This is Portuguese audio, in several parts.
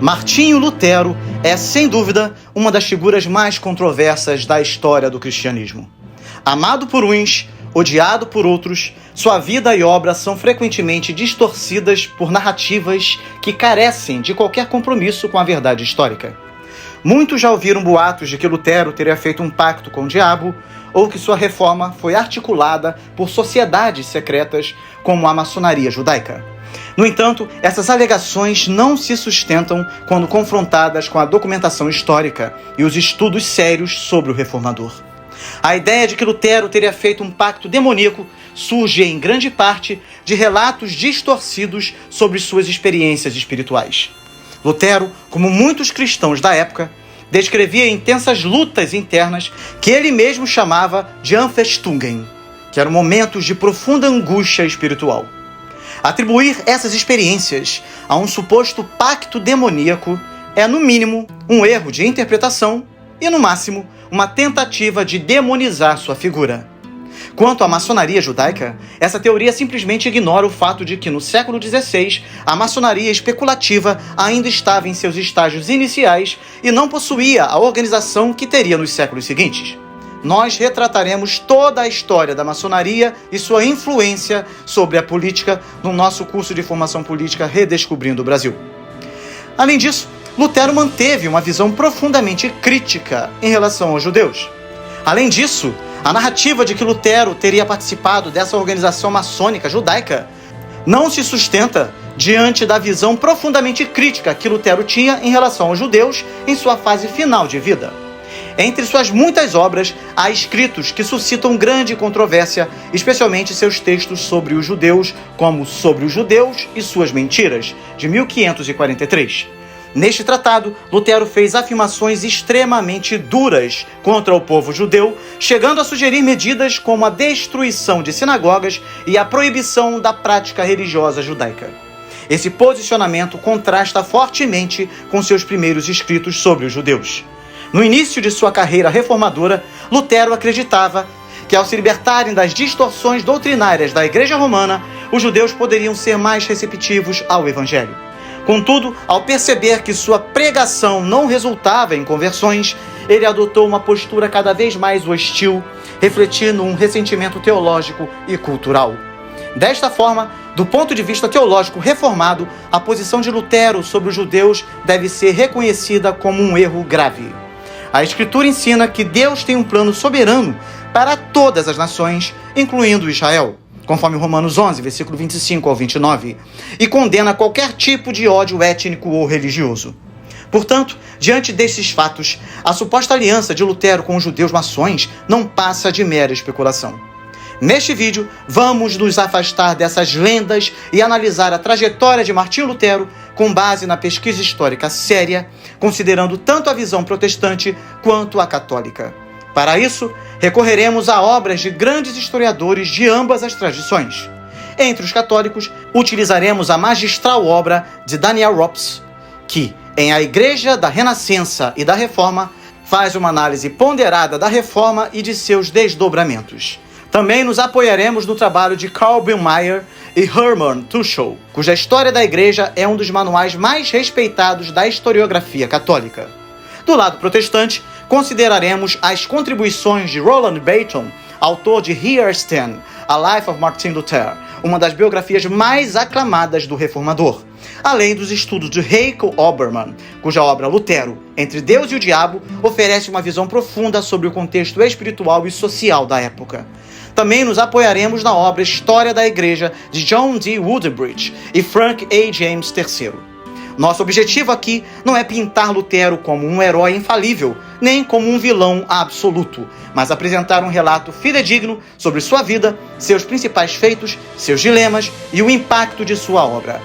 Martinho Lutero é, sem dúvida, uma das figuras mais controversas da história do cristianismo. Amado por uns, odiado por outros, sua vida e obra são frequentemente distorcidas por narrativas que carecem de qualquer compromisso com a verdade histórica. Muitos já ouviram boatos de que Lutero teria feito um pacto com o diabo ou que sua reforma foi articulada por sociedades secretas como a maçonaria judaica. No entanto, essas alegações não se sustentam quando confrontadas com a documentação histórica e os estudos sérios sobre o reformador. A ideia de que Lutero teria feito um pacto demoníaco surge em grande parte de relatos distorcidos sobre suas experiências espirituais. Lutero, como muitos cristãos da época, descrevia intensas lutas internas que ele mesmo chamava de Anfechtungen, que eram momentos de profunda angústia espiritual. Atribuir essas experiências a um suposto pacto demoníaco é, no mínimo, um erro de interpretação e, no máximo, uma tentativa de demonizar sua figura. Quanto à maçonaria judaica, essa teoria simplesmente ignora o fato de que, no século XVI, a maçonaria especulativa ainda estava em seus estágios iniciais e não possuía a organização que teria nos séculos seguintes. Nós retrataremos toda a história da maçonaria e sua influência sobre a política no nosso curso de formação política Redescobrindo o Brasil. Além disso, Lutero manteve uma visão profundamente crítica em relação aos judeus. Além disso, a narrativa de que Lutero teria participado dessa organização maçônica judaica não se sustenta diante da visão profundamente crítica que Lutero tinha em relação aos judeus em sua fase final de vida. Entre suas muitas obras, há escritos que suscitam grande controvérsia, especialmente seus textos sobre os judeus, como Sobre os Judeus e Suas Mentiras, de 1543. Neste tratado, Lutero fez afirmações extremamente duras contra o povo judeu, chegando a sugerir medidas como a destruição de sinagogas e a proibição da prática religiosa judaica. Esse posicionamento contrasta fortemente com seus primeiros escritos sobre os judeus. No início de sua carreira reformadora, Lutero acreditava que, ao se libertarem das distorções doutrinárias da Igreja Romana, os judeus poderiam ser mais receptivos ao Evangelho. Contudo, ao perceber que sua pregação não resultava em conversões, ele adotou uma postura cada vez mais hostil, refletindo um ressentimento teológico e cultural. Desta forma, do ponto de vista teológico reformado, a posição de Lutero sobre os judeus deve ser reconhecida como um erro grave. A Escritura ensina que Deus tem um plano soberano para todas as nações, incluindo Israel, conforme Romanos 11, versículo 25 ao 29, e condena qualquer tipo de ódio étnico ou religioso. Portanto, diante desses fatos, a suposta aliança de Lutero com os judeus maçons não passa de mera especulação. Neste vídeo, vamos nos afastar dessas lendas e analisar a trajetória de Martinho Lutero com base na pesquisa histórica séria, considerando tanto a visão protestante quanto a católica. Para isso, recorreremos a obras de grandes historiadores de ambas as tradições. Entre os católicos, utilizaremos a magistral obra de Daniel Rops, que, em A Igreja da Renascença e da Reforma, faz uma análise ponderada da Reforma e de seus desdobramentos. Também nos apoiaremos no trabalho de Karl Billmeyer e Hermann Tuchel, cuja História da Igreja é um dos manuais mais respeitados da historiografia católica. Do lado protestante, consideraremos as contribuições de Roland Bainton, autor de Here Stand, A Life of Martin Luther, uma das biografias mais aclamadas do reformador, além dos estudos de Heiko Obermann, cuja obra Lutero, Entre Deus e o Diabo, oferece uma visão profunda sobre o contexto espiritual e social da época. Também nos apoiaremos na obra História da Igreja, de John D. Woodbridge e Frank A. James III. Nosso objetivo aqui não é pintar Lutero como um herói infalível, nem como um vilão absoluto, mas apresentar um relato fidedigno sobre sua vida, seus principais feitos, seus dilemas e o impacto de sua obra.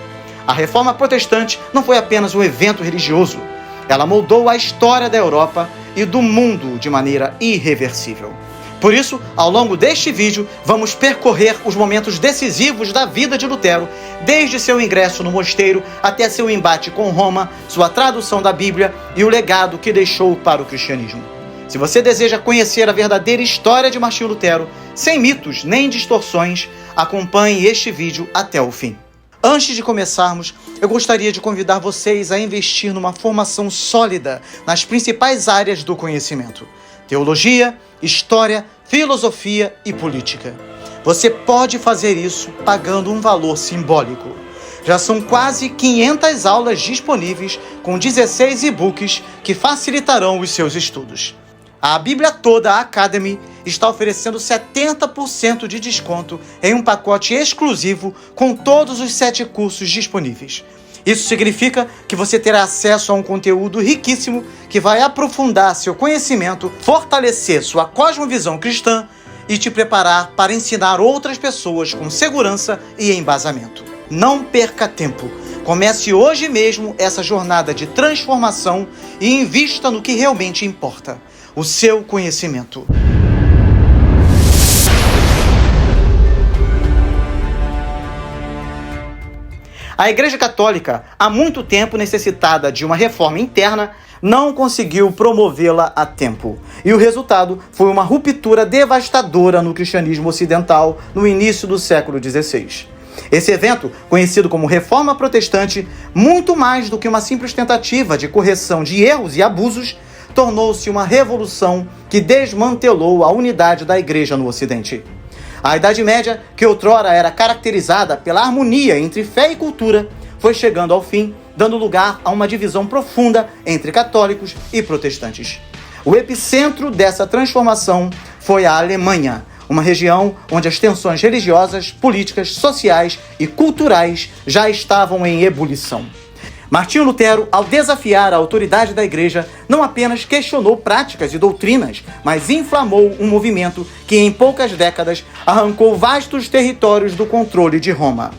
A Reforma Protestante não foi apenas um evento religioso. Ela moldou a história da Europa e do mundo de maneira irreversível. Por isso, ao longo deste vídeo, vamos percorrer os momentos decisivos da vida de Lutero, desde seu ingresso no mosteiro até seu embate com Roma, sua tradução da Bíblia e o legado que deixou para o cristianismo. Se você deseja conhecer a verdadeira história de Martinho Lutero, sem mitos nem distorções, acompanhe este vídeo até o fim. Antes de começarmos, eu gostaria de convidar vocês a investir numa formação sólida nas principais áreas do conhecimento: teologia, história, filosofia e política. Você pode fazer isso pagando um valor simbólico. Já são quase 500 aulas disponíveis com 16 e-books que facilitarão os seus estudos. A Bíblia Toda Academy está oferecendo 70% de desconto em um pacote exclusivo com todos os 7 cursos disponíveis. Isso significa que você terá acesso a um conteúdo riquíssimo que vai aprofundar seu conhecimento, fortalecer sua cosmovisão cristã e te preparar para ensinar outras pessoas com segurança e embasamento. Não perca tempo. Comece hoje mesmo essa jornada de transformação e invista no que realmente importa: o seu conhecimento. A Igreja Católica, há muito tempo necessitada de uma reforma interna, não conseguiu promovê-la a tempo. E o resultado foi uma ruptura devastadora no cristianismo ocidental no início do século XVI. Esse evento, conhecido como Reforma Protestante, muito mais do que uma simples tentativa de correção de erros e abusos, tornou-se uma revolução que desmantelou a unidade da Igreja no Ocidente. A Idade Média, que outrora era caracterizada pela harmonia entre fé e cultura, foi chegando ao fim, dando lugar a uma divisão profunda entre católicos e protestantes. O epicentro dessa transformação foi a Alemanha, uma região onde as tensões religiosas, políticas, sociais e culturais já estavam em ebulição. Martinho Lutero, ao desafiar a autoridade da Igreja, não apenas questionou práticas e doutrinas, mas inflamou um movimento que, em poucas décadas, arrancou vastos territórios do controle de Roma.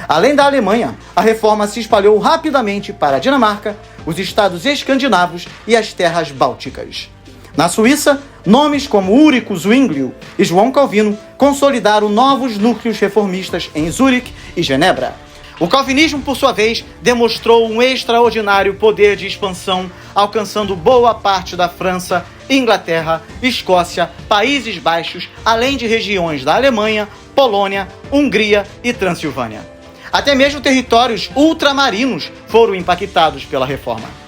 Além da Alemanha, a reforma se espalhou rapidamente para a Dinamarca, os estados escandinavos e as terras bálticas. Na Suíça, nomes como Ulrico Zwinglio e João Calvino consolidaram novos núcleos reformistas em Zurique e Genebra. O calvinismo, por sua vez, demonstrou um extraordinário poder de expansão, alcançando boa parte da França, Inglaterra, Escócia, Países Baixos, além de regiões da Alemanha, Polônia, Hungria e Transilvânia. Até mesmo territórios ultramarinos foram impactados pela reforma.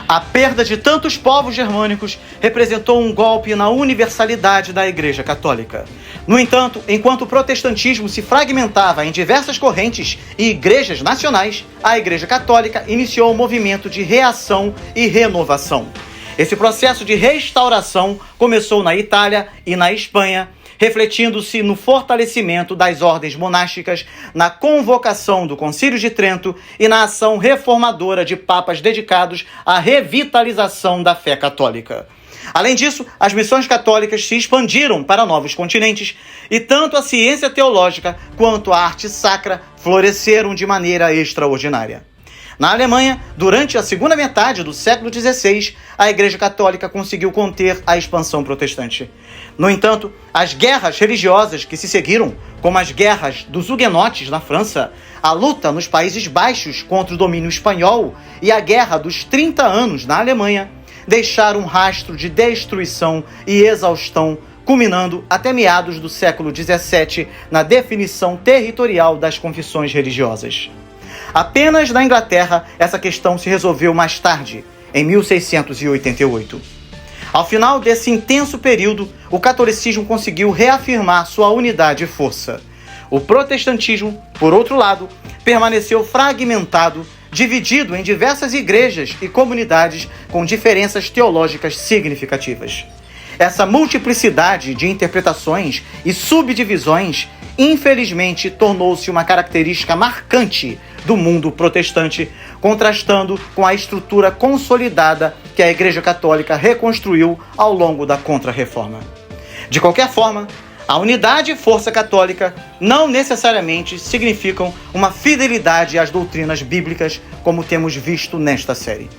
A perda de tantos povos germânicos representou um golpe na universalidade da Igreja Católica. No entanto, enquanto o protestantismo se fragmentava em diversas correntes e igrejas nacionais, a Igreja Católica iniciou um movimento de reação e renovação. Esse processo de restauração começou na Itália e na Espanha, refletindo-se no fortalecimento das ordens monásticas, na convocação do Concílio de Trento e na ação reformadora de papas dedicados à revitalização da fé católica. Além disso, as missões católicas se expandiram para novos continentes e tanto a ciência teológica quanto a arte sacra floresceram de maneira extraordinária. Na Alemanha, durante a segunda metade do século XVI, a Igreja Católica conseguiu conter a expansão protestante. No entanto, as guerras religiosas que se seguiram, como as guerras dos huguenotes na França, a luta nos Países Baixos contra o domínio espanhol e a Guerra dos 30 Anos na Alemanha, deixaram um rastro de destruição e exaustão, culminando até meados do século XVII na definição territorial das confissões religiosas. Apenas na Inglaterra, essa questão se resolveu mais tarde, em 1688. Ao final desse intenso período, o catolicismo conseguiu reafirmar sua unidade e força. O protestantismo, por outro lado, permaneceu fragmentado, dividido em diversas igrejas e comunidades com diferenças teológicas significativas. Essa multiplicidade de interpretações e subdivisões, infelizmente, tornou-se uma característica marcante do mundo protestante, contrastando com a estrutura consolidada que a Igreja Católica reconstruiu ao longo da Contra-Reforma. De qualquer forma, a unidade e força católica não necessariamente significam uma fidelidade às doutrinas bíblicas, como temos visto nesta série.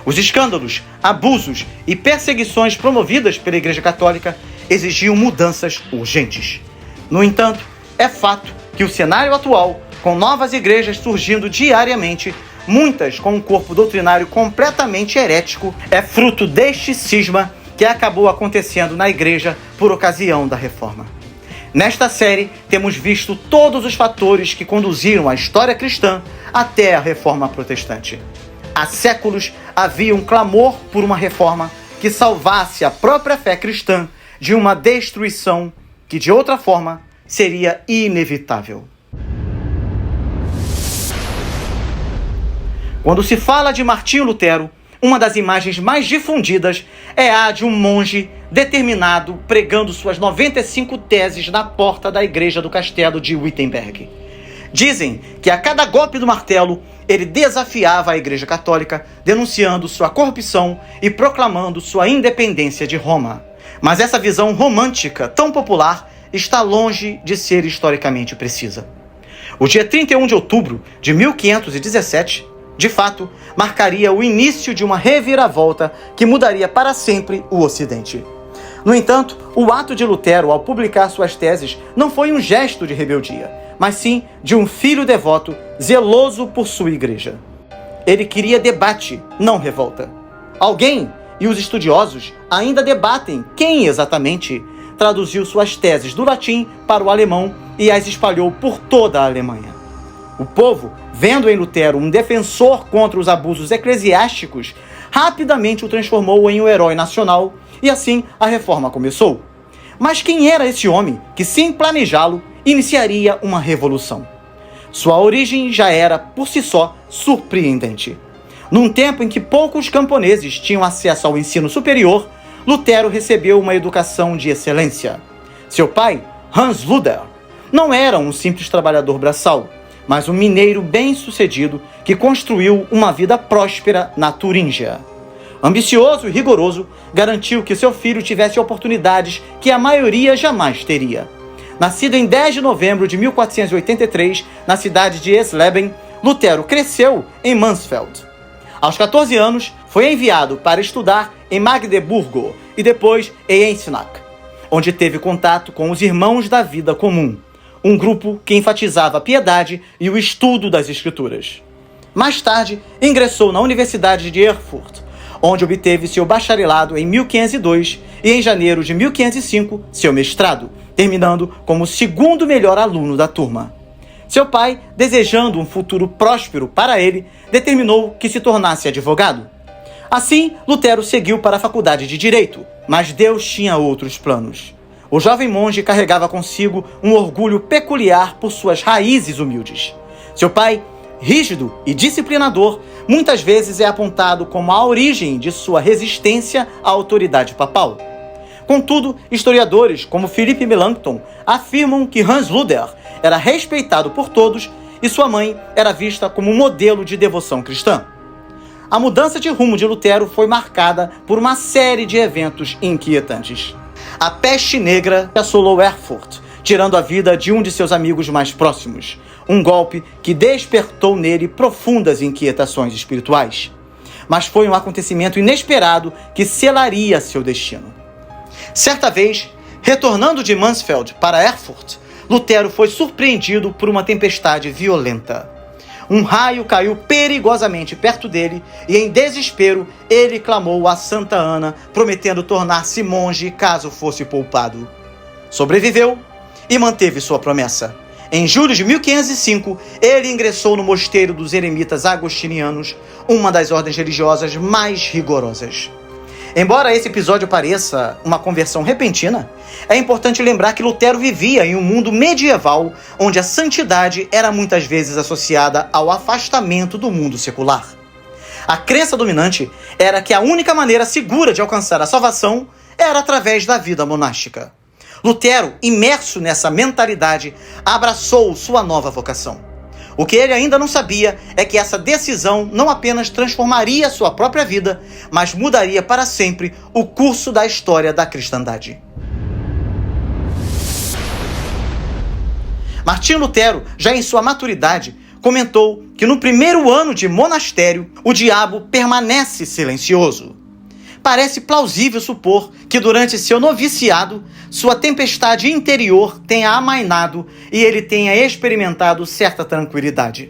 Os escândalos, abusos e perseguições promovidas pela Igreja Católica exigiam mudanças urgentes. No entanto, é fato que o cenário atual, com novas igrejas surgindo diariamente, muitas com um corpo doutrinário completamente herético, é fruto deste cisma que acabou acontecendo na Igreja por ocasião da Reforma. Nesta série, temos visto todos os fatores que conduziram a história cristã até a Reforma Protestante. Há séculos havia um clamor por uma reforma que salvasse a própria fé cristã de uma destruição que, de outra forma, seria inevitável. Quando se fala de Martinho Lutero, uma das imagens mais difundidas é a de um monge determinado pregando suas 95 teses na porta da igreja do castelo de Wittenberg. Dizem que a cada golpe do martelo, ele desafiava a Igreja Católica, denunciando sua corrupção e proclamando sua independência de Roma. Mas essa visão romântica, tão popular, está longe de ser historicamente precisa. O dia 31 de outubro de 1517, de fato, marcaria o início de uma reviravolta que mudaria para sempre o Ocidente. No entanto, o ato de Lutero ao publicar suas teses não foi um gesto de rebeldia, mas sim de um filho devoto, zeloso por sua igreja. Ele queria debate, não revolta. Alguém, e os estudiosos ainda debatem quem exatamente, traduziu suas teses do latim para o alemão e as espalhou por toda a Alemanha. O povo, vendo em Lutero um defensor contra os abusos eclesiásticos, rapidamente o transformou em um herói nacional e assim a reforma começou. Mas quem era esse homem que, sem planejá-lo, iniciaria uma revolução? Sua origem já era, por si só, surpreendente. Num tempo em que poucos camponeses tinham acesso ao ensino superior, Lutero recebeu uma educação de excelência. Seu pai, Hans Luther, não era um simples trabalhador braçal, mas um mineiro bem-sucedido que construiu uma vida próspera na Turíngia. Ambicioso e rigoroso, garantiu que seu filho tivesse oportunidades que a maioria jamais teria. Nascido em 10 de novembro de 1483, na cidade de Eisleben, Lutero cresceu em Mansfeld. Aos 14 anos, foi enviado para estudar em Magdeburgo e depois em Eisenach, onde teve contato com os Irmãos da Vida Comum, um grupo que enfatizava a piedade e o estudo das Escrituras. Mais tarde, ingressou na Universidade de Erfurt, onde obteve seu bacharelado em 1502 e, em janeiro de 1505, seu mestrado, terminando como o segundo melhor aluno da turma. Seu pai, desejando um futuro próspero para ele, determinou que se tornasse advogado. Assim, Lutero seguiu para a faculdade de Direito, mas Deus tinha outros planos. O jovem monge carregava consigo um orgulho peculiar por suas raízes humildes. Seu pai, rígido e disciplinador, muitas vezes é apontado como a origem de sua resistência à autoridade papal. Contudo, historiadores como Philippe Melanchthon afirmam que Hans Luther era respeitado por todos e sua mãe era vista como um modelo de devoção cristã. A mudança de rumo de Lutero foi marcada por uma série de eventos inquietantes. A peste negra assolou Erfurt, tirando a vida de um de seus amigos mais próximos. Um golpe que despertou nele profundas inquietações espirituais. Mas foi um acontecimento inesperado que selaria seu destino. Certa vez, retornando de Mansfeld para Erfurt, Lutero foi surpreendido por uma tempestade violenta. Um raio caiu perigosamente perto dele e, em desespero, ele clamou a Santa Ana, prometendo tornar-se monge caso fosse poupado. Sobreviveu e manteve sua promessa. Em julho de 1505, ele ingressou no mosteiro dos eremitas agostinianos, uma das ordens religiosas mais rigorosas. Embora esse episódio pareça uma conversão repentina, é importante lembrar que Lutero vivia em um mundo medieval onde a santidade era muitas vezes associada ao afastamento do mundo secular. A crença dominante era que a única maneira segura de alcançar a salvação era através da vida monástica. Lutero, imerso nessa mentalidade, abraçou sua nova vocação. O que ele ainda não sabia é que essa decisão não apenas transformaria sua própria vida, mas mudaria para sempre o curso da história da cristandade. Martinho Lutero, já em sua maturidade, comentou que no primeiro ano de monastério, o diabo permanece silencioso. Parece plausível supor que durante seu noviciado, sua tempestade interior tenha amainado e ele tenha experimentado certa tranquilidade.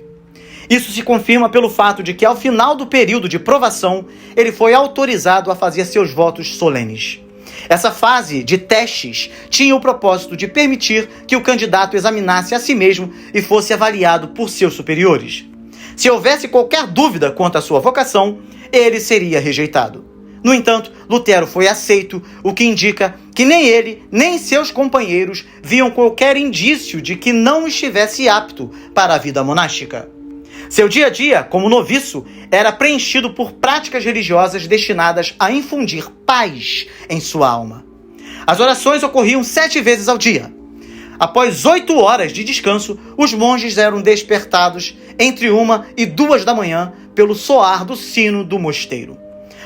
Isso se confirma pelo fato de que, ao final do período de provação, ele foi autorizado a fazer seus votos solenes. Essa fase de testes tinha o propósito de permitir que o candidato examinasse a si mesmo e fosse avaliado por seus superiores. Se houvesse qualquer dúvida quanto à sua vocação, ele seria rejeitado. No entanto, Lutero foi aceito, o que indica que nem ele, nem seus companheiros viam qualquer indício de que não estivesse apto para a vida monástica. Seu dia a dia, como noviço, era preenchido por práticas religiosas destinadas a infundir paz em sua alma. As orações ocorriam 7 vezes ao dia. Após 8 horas de descanso, os monges eram despertados entre 1 e 2 da manhã pelo soar do sino do mosteiro.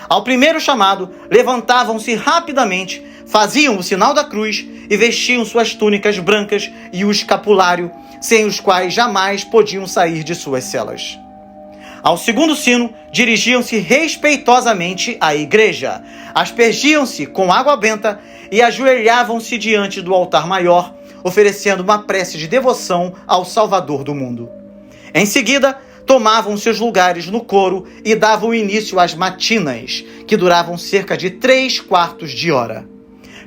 Ao primeiro chamado, levantavam-se rapidamente, faziam o sinal da cruz e vestiam suas túnicas brancas e o escapulário, sem os quais jamais podiam sair de suas celas. Ao segundo sino, dirigiam-se respeitosamente à igreja, aspergiam-se com água benta e ajoelhavam-se diante do altar maior, oferecendo uma prece de devoção ao Salvador do mundo. Em seguida, tomavam seus lugares no coro e davam início às matinas, que duravam cerca de 3/4 de hora.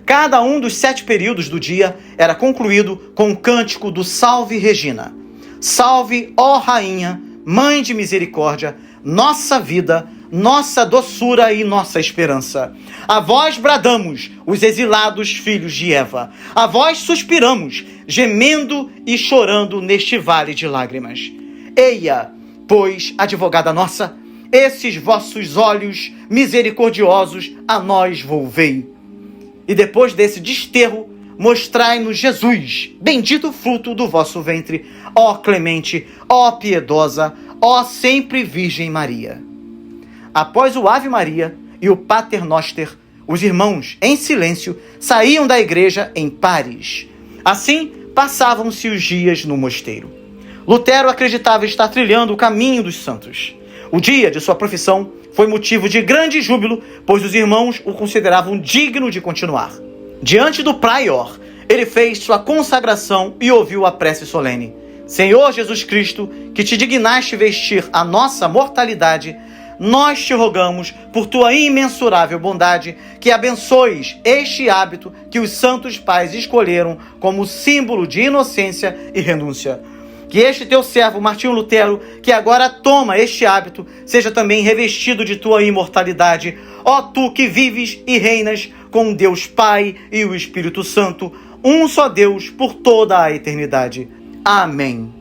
Cada um dos 7 períodos do dia era concluído com o cântico do Salve Regina. Salve, ó Rainha, Mãe de Misericórdia, nossa vida, nossa doçura e nossa esperança. A vós bradamos, os exilados filhos de Eva. A vós suspiramos, gemendo e chorando neste vale de lágrimas. Eia, pois, advogada nossa, esses vossos olhos misericordiosos a nós volvei. E depois desse desterro, mostrai-nos Jesus, bendito fruto do vosso ventre, ó clemente, ó piedosa, ó sempre Virgem Maria. Após o Ave Maria e o Pater Noster, os irmãos, em silêncio, saíam da igreja em pares. Assim, passavam-se os dias no mosteiro. Lutero acreditava estar trilhando o caminho dos santos. O dia de sua profissão foi motivo de grande júbilo, pois os irmãos o consideravam digno de continuar. Diante do prior, ele fez sua consagração e ouviu a prece solene. Senhor Jesus Cristo, que te dignaste vestir a nossa mortalidade, nós te rogamos, por tua imensurável bondade, que abençoes este hábito que os santos pais escolheram como símbolo de inocência e renúncia. Que este teu servo, Martinho Lutero, que agora toma este hábito, seja também revestido de tua imortalidade. Ó tu que vives e reinas com Deus Pai e o Espírito Santo, um só Deus por toda a eternidade. Amém.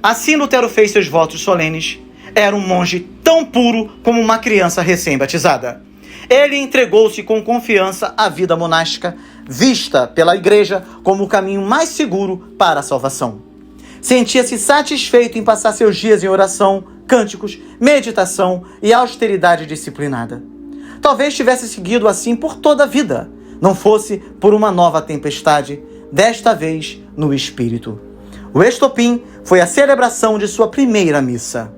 Assim Lutero fez seus votos solenes. Era um monge tão puro como uma criança recém-batizada. Ele entregou-se com confiança à vida monástica, vista pela igreja como o caminho mais seguro para a salvação. Sentia-se satisfeito em passar seus dias em oração, cânticos, meditação e austeridade disciplinada. Talvez tivesse seguido assim por toda a vida, não fosse por uma nova tempestade, desta vez no espírito. O estopim foi a celebração de sua primeira missa.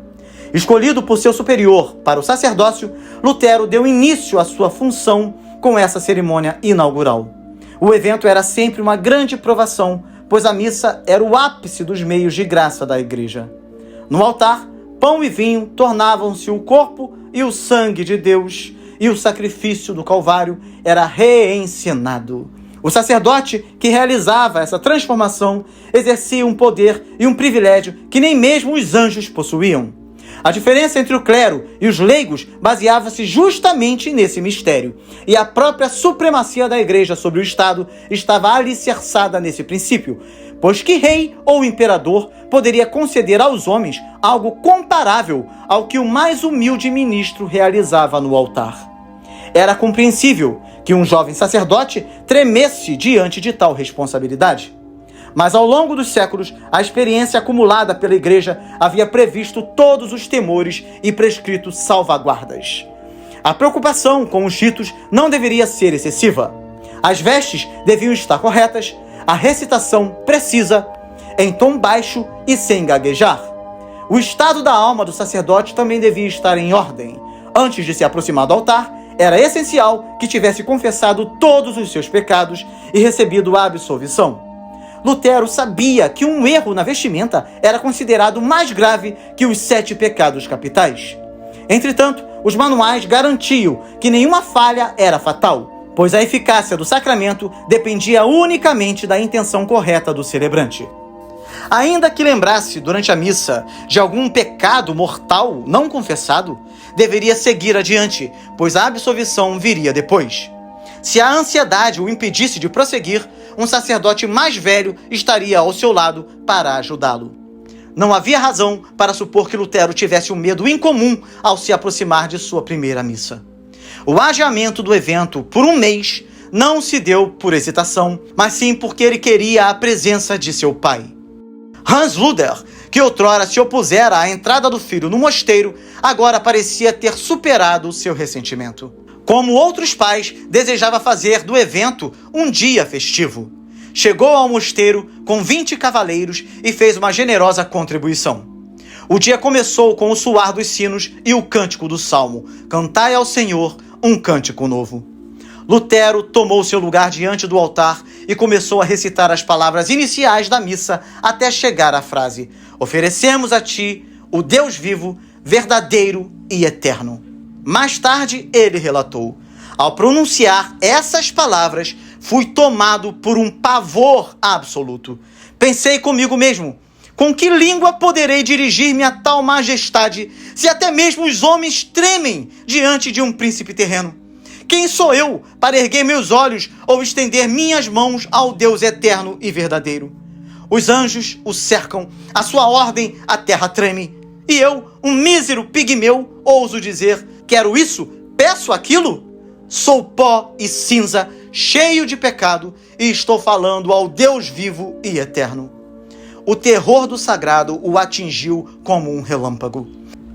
Escolhido por seu superior para o sacerdócio, Lutero deu início à sua função com essa cerimônia inaugural. O evento era sempre uma grande provação, pois a missa era o ápice dos meios de graça da igreja. No altar, pão e vinho tornavam-se o corpo e o sangue de Deus, e o sacrifício do Calvário era reencenado. O sacerdote que realizava essa transformação exercia um poder e um privilégio que nem mesmo os anjos possuíam. A diferença entre o clero e os leigos baseava-se justamente nesse mistério, e a própria supremacia da igreja sobre o Estado estava alicerçada nesse princípio, pois que rei ou imperador poderia conceder aos homens algo comparável ao que o mais humilde ministro realizava no altar? Era compreensível que um jovem sacerdote tremesse diante de tal responsabilidade. Mas ao longo dos séculos, a experiência acumulada pela igreja havia previsto todos os temores e prescrito salvaguardas. A preocupação com os ritos não deveria ser excessiva. As vestes deviam estar corretas, a recitação precisa, em tom baixo e sem gaguejar. O estado da alma do sacerdote também devia estar em ordem. Antes de se aproximar do altar, era essencial que tivesse confessado todos os seus pecados e recebido a absolvição. Lutero sabia que um erro na vestimenta era considerado mais grave que os 7 pecados capitais. Entretanto, os manuais garantiam que nenhuma falha era fatal. pois a eficácia do sacramento dependia unicamente da intenção correta do celebrante. Ainda que lembrasse durante a missa de algum pecado mortal não confessado, deveria seguir adiante, pois a absolvição viria depois. Se a ansiedade o impedisse de prosseguir, um sacerdote mais velho estaria ao seu lado para ajudá-lo. Não havia razão para supor que Lutero tivesse um medo incomum ao se aproximar de sua primeira missa. O adiamento do evento por um mês não se deu por hesitação, mas sim porque ele queria a presença de seu pai. Hans Luther, que outrora se opusera à entrada do filho no mosteiro, agora parecia ter superado seu ressentimento. Como outros pais, desejava fazer do evento um dia festivo. Chegou ao mosteiro com 20 cavaleiros e fez uma generosa contribuição. O dia começou com o soar dos sinos e o cântico do salmo: Cantai ao Senhor um cântico novo. Lutero tomou seu lugar diante do altar e começou a recitar as palavras iniciais da missa até chegar à frase: Oferecemos a ti, o Deus vivo, verdadeiro e eterno. Mais tarde, ele relatou: Ao pronunciar essas palavras, fui tomado por um pavor absoluto. Pensei comigo mesmo: com que língua poderei dirigir-me a tal majestade, se até mesmo os homens tremem diante de um príncipe terreno? Quem sou eu para erguer meus olhos ou estender minhas mãos ao Deus eterno e verdadeiro? Os anjos o cercam, a sua ordem a terra treme. E eu, um mísero pigmeu, ouso dizer: quero isso, peço aquilo? Sou pó e cinza, cheio de pecado, e estou falando ao Deus vivo e eterno. O terror do sagrado o atingiu como um relâmpago.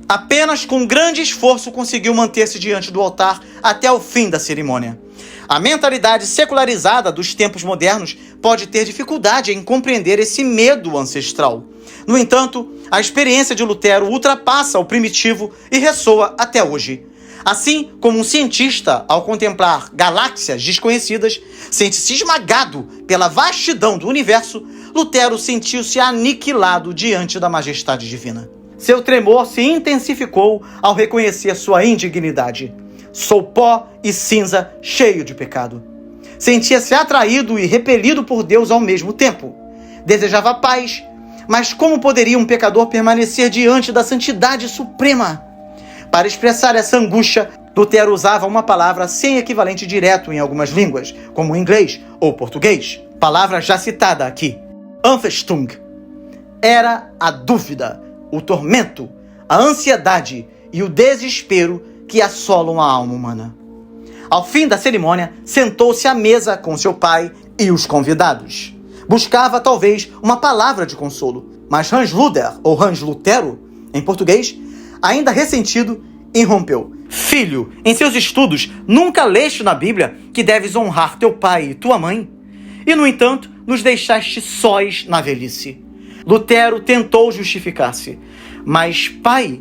Apenas com grande esforço conseguiu manter-se diante do altar até o fim da cerimônia. A mentalidade secularizada dos tempos modernos pode ter dificuldade em compreender esse medo ancestral. No entanto, a experiência de Lutero ultrapassa o primitivo e ressoa até hoje. Assim como um cientista, ao contemplar galáxias desconhecidas, sente-se esmagado pela vastidão do universo, Lutero sentiu-se aniquilado diante da majestade divina. Seu tremor se intensificou ao reconhecer sua indignidade. Sou pó e cinza, cheio de pecado. Sentia-se atraído e repelido por Deus ao mesmo tempo. Desejava paz, mas como poderia um pecador permanecer diante da santidade suprema? Para expressar essa angústia, Lutero usava uma palavra sem equivalente direto em algumas línguas, como o inglês ou português. Palavra já citada aqui: Anfechtung. Era a dúvida, o tormento, a ansiedade e o desespero que assolam a alma humana. Ao fim da cerimônia, sentou-se à mesa com seu pai e os convidados. Buscava, talvez, uma palavra de consolo, mas Hans Luther, ou Hans Lutero, em português, ainda ressentido, irrompeu: Filho, em seus estudos, nunca leste na Bíblia que deves honrar teu pai e tua mãe? E, no entanto, nos deixaste sós na velhice. Lutero tentou justificar-se: Mas, pai,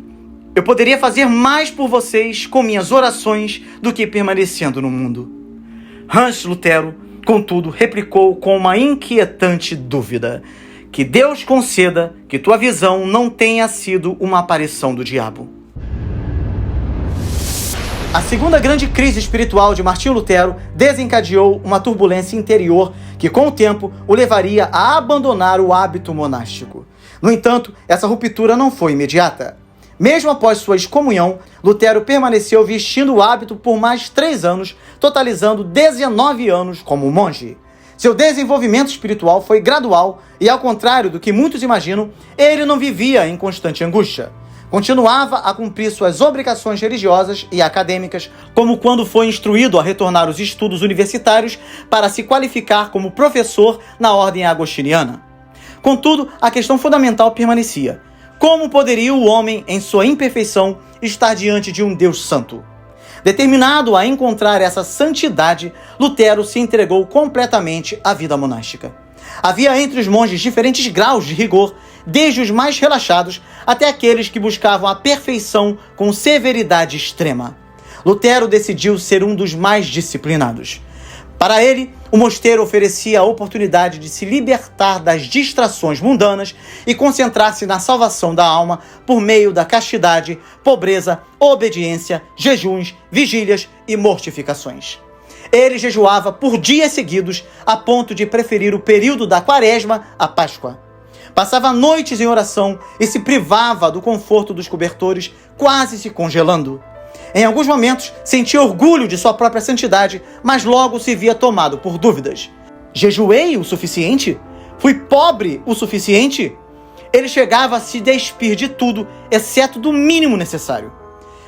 eu poderia fazer mais por vocês com minhas orações do que permanecendo no mundo. Hans Lutero, contudo, replicou com uma inquietante dúvida: Que Deus conceda que tua visão não tenha sido uma aparição do diabo. A segunda grande crise espiritual de Martinho Lutero desencadeou uma turbulência interior que, com o tempo, o levaria a abandonar o hábito monástico. No entanto, essa ruptura não foi imediata. Mesmo após sua excomunhão, Lutero permaneceu vestindo o hábito por mais 3 anos, totalizando 19 anos como monge. Seu desenvolvimento espiritual foi gradual e, ao contrário do que muitos imaginam, ele não vivia em constante angústia. Continuava a cumprir suas obrigações religiosas e acadêmicas, como quando foi instruído a retornar aos estudos universitários para se qualificar como professor na ordem agostiniana. Contudo, a questão fundamental permanecia: como poderia o homem, em sua imperfeição, estar diante de um Deus santo? Determinado a encontrar essa santidade, Lutero se entregou completamente à vida monástica. Havia entre os monges diferentes graus de rigor, desde os mais relaxados até aqueles que buscavam a perfeição com severidade extrema. Lutero decidiu ser um dos mais disciplinados. Para ele, o mosteiro oferecia a oportunidade de se libertar das distrações mundanas e concentrar-se na salvação da alma por meio da castidade, pobreza, obediência, jejuns, vigílias e mortificações. Ele jejuava por dias seguidos, a ponto de preferir o período da Quaresma à Páscoa. Passava noites em oração e se privava do conforto dos cobertores, quase se congelando. Em alguns momentos, sentia orgulho de sua própria santidade, mas logo se via tomado por dúvidas. Jejuei o suficiente? Fui pobre o suficiente? Ele chegava a se despir de tudo, exceto do mínimo necessário.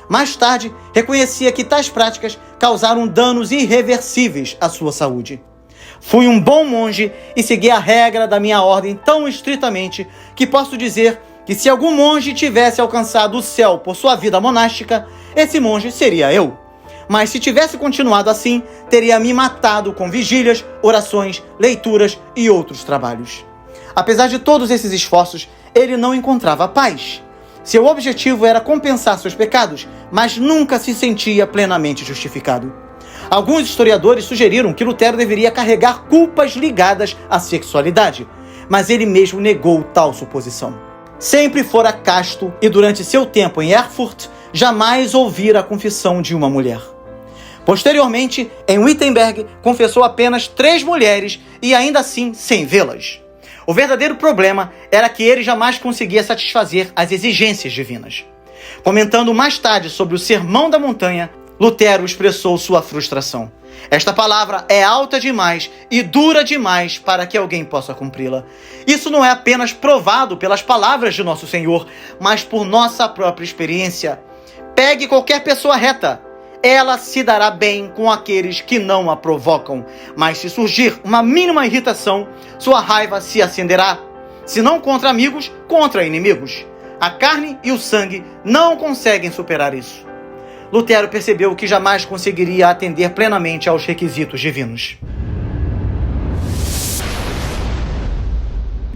Mais tarde, reconhecia que tais práticas causaram danos irreversíveis à sua saúde. Fui um bom monge e segui a regra da minha ordem tão estritamente que posso dizer que se algum monge tivesse alcançado o céu por sua vida monástica, esse monge seria eu. Mas se tivesse continuado assim, teria me matado com vigílias, orações, leituras e outros trabalhos. Apesar de todos esses esforços, ele não encontrava paz. Seu objetivo era compensar seus pecados, mas nunca se sentia plenamente justificado. Alguns historiadores sugeriram que Lutero deveria carregar culpas ligadas à sexualidade, mas ele mesmo negou tal suposição. Sempre fora casto e durante seu tempo em Erfurt, jamais ouvira a confissão de uma mulher. Posteriormente, em Wittenberg, confessou apenas 3 mulheres e ainda assim sem vê-las. O verdadeiro problema era que ele jamais conseguia satisfazer as exigências divinas. Comentando mais tarde sobre o Sermão da Montanha, Lutero expressou sua frustração. Esta palavra é alta demais e dura demais para que alguém possa cumpri-la. Isso não é apenas provado pelas palavras de nosso Senhor, mas por nossa própria experiência. Pegue qualquer pessoa reta. Ela se dará bem com aqueles que não a provocam. Mas se surgir uma mínima irritação, sua raiva se acenderá. Se não contra amigos, contra inimigos. A carne e o sangue não conseguem superar isso. Lutero percebeu que jamais conseguiria atender plenamente aos requisitos divinos.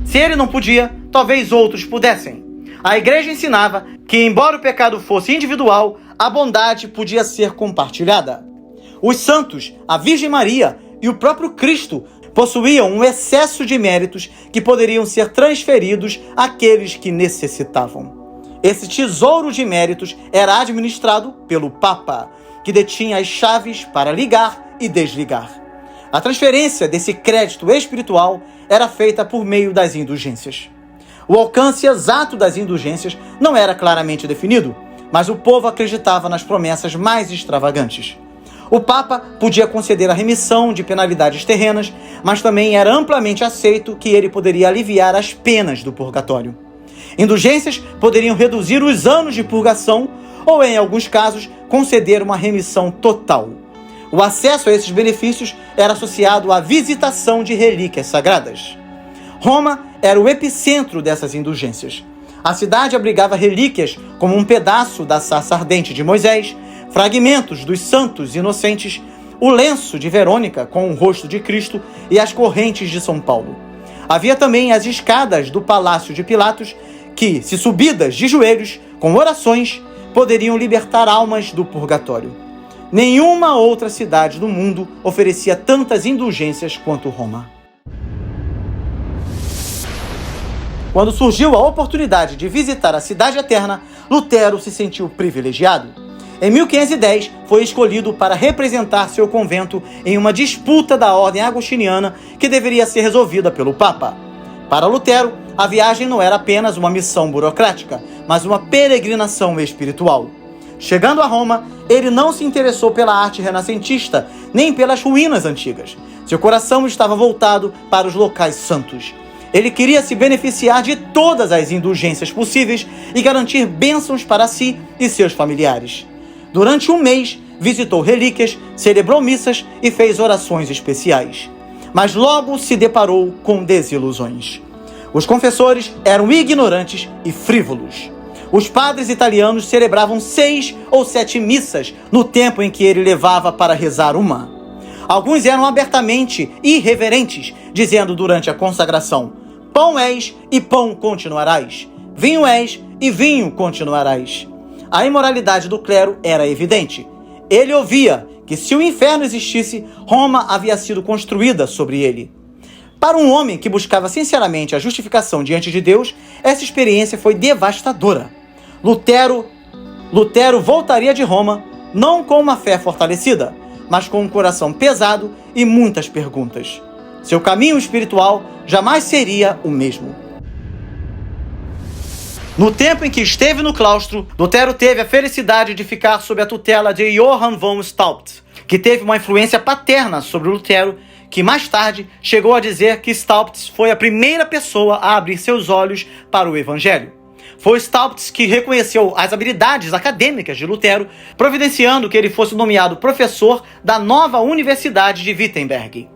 Se ele não podia, talvez outros pudessem. A igreja ensinava que, embora o pecado fosse individual, a bondade podia ser compartilhada. Os santos, a Virgem Maria e o próprio Cristo possuíam um excesso de méritos que poderiam ser transferidos àqueles que necessitavam. Esse tesouro de méritos era administrado pelo Papa, que detinha as chaves para ligar e desligar. A transferência desse crédito espiritual era feita por meio das indulgências. O alcance exato das indulgências não era claramente definido, mas o povo acreditava nas promessas mais extravagantes. O Papa podia conceder a remissão de penalidades terrenas, mas também era amplamente aceito que ele poderia aliviar as penas do purgatório. Indulgências poderiam reduzir os anos de purgação ou, em alguns casos, conceder uma remissão total. O acesso a esses benefícios era associado à visitação de relíquias sagradas. Roma era o epicentro dessas indulgências. A cidade abrigava relíquias como um pedaço da sarça ardente de Moisés, fragmentos dos santos inocentes, o lenço de Verônica com o rosto de Cristo e as correntes de São Paulo. Havia também as escadas do Palácio de Pilatos, que, se subidas de joelhos, com orações, poderiam libertar almas do purgatório. Nenhuma outra cidade do mundo oferecia tantas indulgências quanto Roma. Quando surgiu a oportunidade de visitar a Cidade Eterna, Lutero se sentiu privilegiado. Em 1510, foi escolhido para representar seu convento em uma disputa da ordem agostiniana que deveria ser resolvida pelo Papa. Para Lutero, a viagem não era apenas uma missão burocrática, mas uma peregrinação espiritual. Chegando a Roma, ele não se interessou pela arte renascentista, nem pelas ruínas antigas. Seu coração estava voltado para os locais santos. Ele queria se beneficiar de todas as indulgências possíveis e garantir bênçãos para si e seus familiares. Durante um mês, visitou relíquias, celebrou missas e fez orações especiais. Mas logo se deparou com desilusões. Os confessores eram ignorantes e frívolos. Os padres italianos celebravam 6 ou 7 missas no tempo em que ele levava para rezar uma. Alguns eram abertamente irreverentes, dizendo durante a consagração: pão és e pão continuarás, vinho és e vinho continuarás. A imoralidade do clero era evidente. Ele ouvia que, se o inferno existisse, Roma havia sido construída sobre ele. Para um homem que buscava sinceramente a justificação diante de Deus, essa experiência foi devastadora. Lutero voltaria de Roma não com uma fé fortalecida, mas com um coração pesado e muitas perguntas. Seu caminho espiritual jamais seria o mesmo. No tempo em que esteve no claustro, Lutero teve a felicidade de ficar sob a tutela de Johann von Staupitz, que teve uma influência paterna sobre Lutero, que mais tarde chegou a dizer que Staupitz foi a primeira pessoa a abrir seus olhos para o Evangelho. Foi Staupitz que reconheceu as habilidades acadêmicas de Lutero, providenciando que ele fosse nomeado professor da nova Universidade de Wittenberg.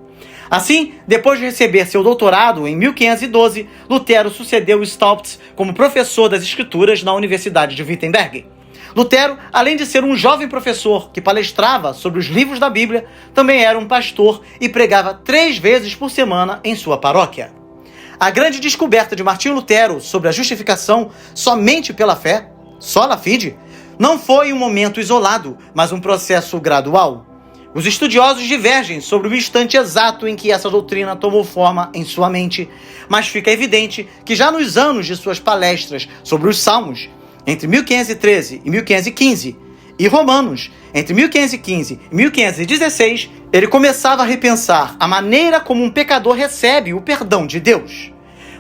Assim, depois de receber seu doutorado em 1512, Lutero sucedeu Staupitz como professor das Escrituras na Universidade de Wittenberg. Lutero, além de ser um jovem professor que palestrava sobre os livros da Bíblia, também era um pastor e pregava 3 vezes por semana em sua paróquia. A grande descoberta de Martinho Lutero sobre a justificação somente pela fé, sola fide, não foi um momento isolado, mas um processo gradual. Os estudiosos divergem sobre o instante exato em que essa doutrina tomou forma em sua mente, mas fica evidente que já nos anos de suas palestras sobre os Salmos, entre 1513 e 1515, e Romanos, entre 1515 e 1516, ele começava a repensar a maneira como um pecador recebe o perdão de Deus.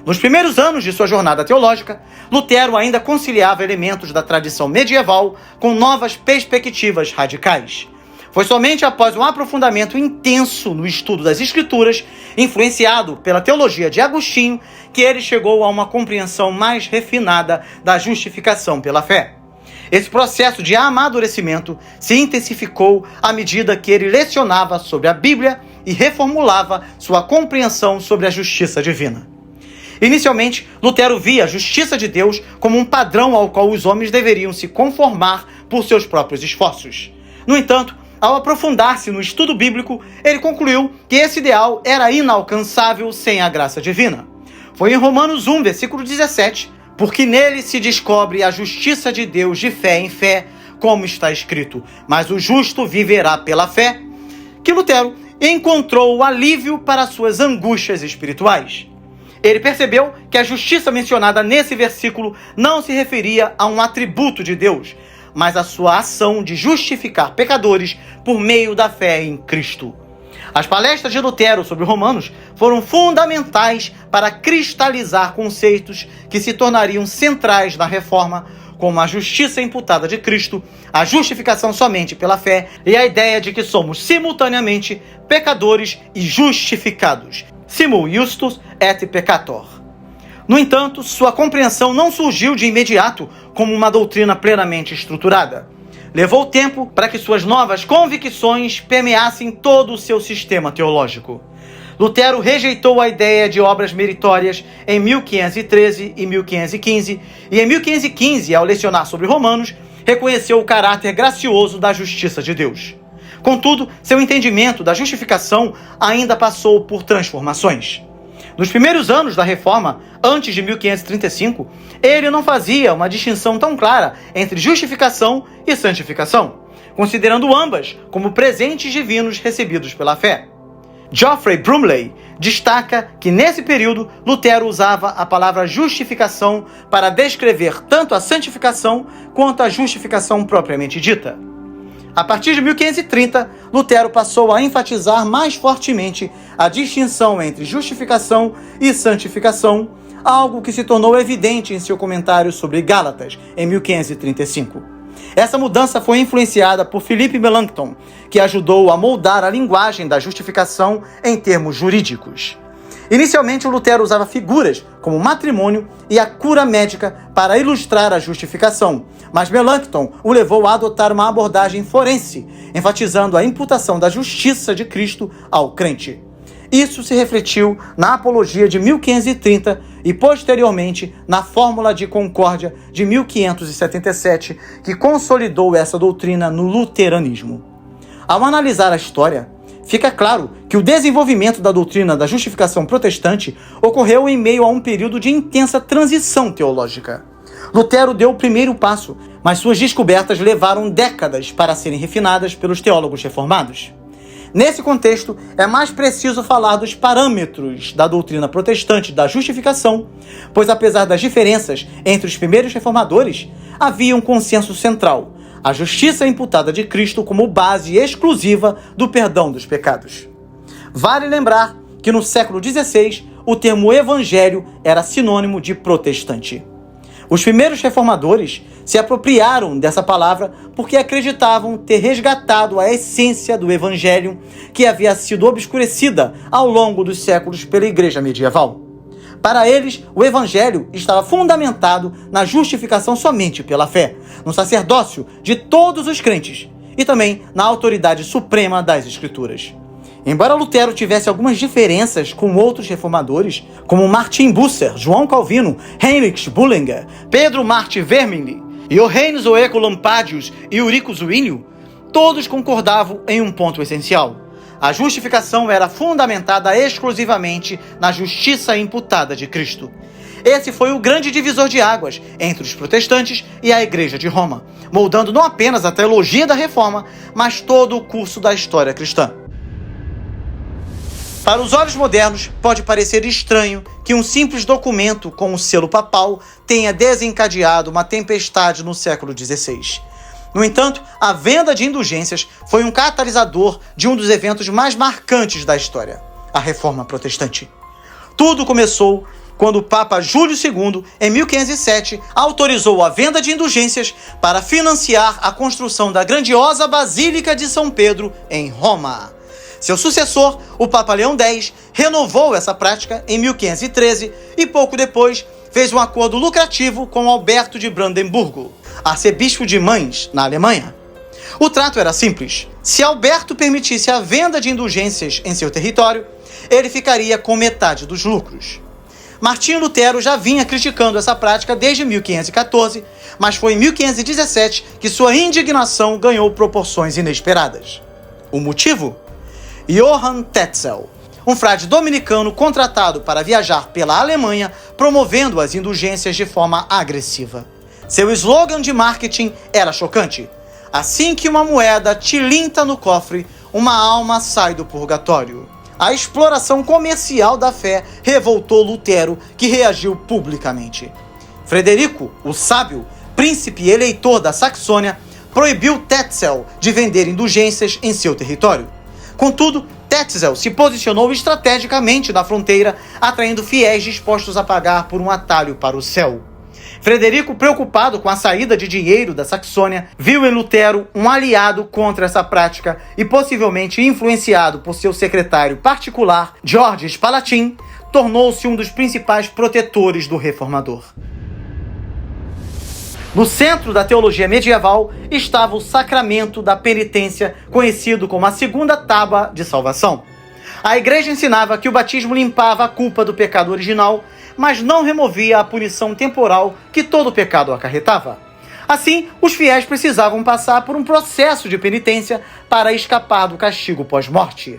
Nos primeiros anos de sua jornada teológica, Lutero ainda conciliava elementos da tradição medieval com novas perspectivas radicais. Foi somente após um aprofundamento intenso no estudo das Escrituras, influenciado pela teologia de Agostinho, que ele chegou a uma compreensão mais refinada da justificação pela fé. Esse processo de amadurecimento se intensificou à medida que ele lecionava sobre a Bíblia e reformulava sua compreensão sobre a justiça divina. Inicialmente, Lutero via a justiça de Deus como um padrão ao qual os homens deveriam se conformar por seus próprios esforços. No entanto, ao aprofundar-se no estudo bíblico, ele concluiu que esse ideal era inalcançável sem a graça divina. Foi em Romanos 1, versículo 17, porque nele se descobre a justiça de Deus de fé em fé, como está escrito, mas o justo viverá pela fé, que Lutero encontrou o alívio para suas angústias espirituais. Ele percebeu que a justiça mencionada nesse versículo não se referia a um atributo de Deus, mas a sua ação de justificar pecadores por meio da fé em Cristo. As palestras de Lutero sobre Romanos foram fundamentais para cristalizar conceitos que se tornariam centrais na Reforma, como a justiça imputada de Cristo, a justificação somente pela fé e a ideia de que somos simultaneamente pecadores e justificados. Simul justus et peccator. No entanto, sua compreensão não surgiu de imediato como uma doutrina plenamente estruturada. Levou tempo para que suas novas convicções permeassem todo o seu sistema teológico. Lutero rejeitou a ideia de obras meritórias em 1513 e 1515, e em 1515, ao lecionar sobre Romanos, reconheceu o caráter gracioso da justiça de Deus. Contudo, seu entendimento da justificação ainda passou por transformações. Nos primeiros anos da Reforma, antes de 1535, ele não fazia uma distinção tão clara entre justificação e santificação, considerando ambas como presentes divinos recebidos pela fé. Geoffrey Brumley destaca que nesse período Lutero usava a palavra justificação para descrever tanto a santificação quanto a justificação propriamente dita. A partir de 1530, Lutero passou a enfatizar mais fortemente a distinção entre justificação e santificação, algo que se tornou evidente em seu comentário sobre Gálatas, em 1535. Essa mudança foi influenciada por Philip Melanchthon, que ajudou a moldar a linguagem da justificação em termos jurídicos. Inicialmente, Lutero usava figuras como matrimônio e a cura médica para ilustrar a justificação, mas Melanchthon o levou a adotar uma abordagem forense, enfatizando a imputação da justiça de Cristo ao crente. Isso se refletiu na Apologia de 1530 e, posteriormente, na Fórmula de Concórdia de 1577, que consolidou essa doutrina no luteranismo. Ao analisar a história, fica claro que o desenvolvimento da doutrina da justificação protestante ocorreu em meio a um período de intensa transição teológica. Lutero deu o primeiro passo, mas suas descobertas levaram décadas para serem refinadas pelos teólogos reformados. Nesse contexto, é mais preciso falar dos parâmetros da doutrina protestante da justificação, pois apesar das diferenças entre os primeiros reformadores, havia um consenso central: a justiça imputada de Cristo como base exclusiva do perdão dos pecados. Vale lembrar que no século XVI, o termo evangelho era sinônimo de protestante. Os primeiros reformadores se apropriaram dessa palavra porque acreditavam ter resgatado a essência do evangelho que havia sido obscurecida ao longo dos séculos pela igreja medieval. Para eles, o evangelho estava fundamentado na justificação somente pela fé, no sacerdócio de todos os crentes e também na autoridade suprema das Escrituras. Embora Lutero tivesse algumas diferenças com outros reformadores, como Martin Bucer, João Calvino, Heinrich Bullinger, Pedro Marty Vermigli, Johannes Oeco Lampadius e Eurico Zwinglio, todos concordavam em um ponto essencial. A justificação era fundamentada exclusivamente na justiça imputada de Cristo. Esse foi o grande divisor de águas entre os protestantes e a Igreja de Roma, moldando não apenas a teologia da Reforma, mas todo o curso da história cristã. Para os olhos modernos, pode parecer estranho que um simples documento com o selo papal tenha desencadeado uma tempestade no século XVI. No entanto, a venda de indulgências foi um catalisador de um dos eventos mais marcantes da história, a Reforma Protestante. Tudo começou quando o Papa Júlio II, em 1507, autorizou a venda de indulgências para financiar a construção da grandiosa Basílica de São Pedro, em Roma. Seu sucessor, o Papa Leão X, renovou essa prática em 1513 e pouco depois fez um acordo lucrativo com Alberto de Brandemburgo, arcebispo de Mainz, na Alemanha. O trato era simples. Se Alberto permitisse a venda de indulgências em seu território, ele ficaria com metade dos lucros. Martinho Lutero já vinha criticando essa prática desde 1514, mas foi em 1517 que sua indignação ganhou proporções inesperadas. O motivo? Johann Tetzel, um frade dominicano contratado para viajar pela Alemanha, promovendo as indulgências de forma agressiva. Seu slogan de marketing era chocante: assim que uma moeda tilinta no cofre, uma alma sai do purgatório. A exploração comercial da fé revoltou Lutero, que reagiu publicamente. Frederico, o Sábio, príncipe eleitor da Saxônia, proibiu Tetzel de vender indulgências em seu território. Contudo, Tetzel se posicionou estrategicamente na fronteira, atraindo fiéis dispostos a pagar por um atalho para o céu. Frederico, preocupado com a saída de dinheiro da Saxônia, viu em Lutero um aliado contra essa prática e possivelmente influenciado por seu secretário particular, George Spalatin, tornou-se um dos principais protetores do reformador. No centro da teologia medieval estava o sacramento da penitência, conhecido como a segunda tábua de salvação. A igreja ensinava que o batismo limpava a culpa do pecado original, mas não removia a punição temporal que todo pecado acarretava. Assim, os fiéis precisavam passar por um processo de penitência para escapar do castigo pós-morte.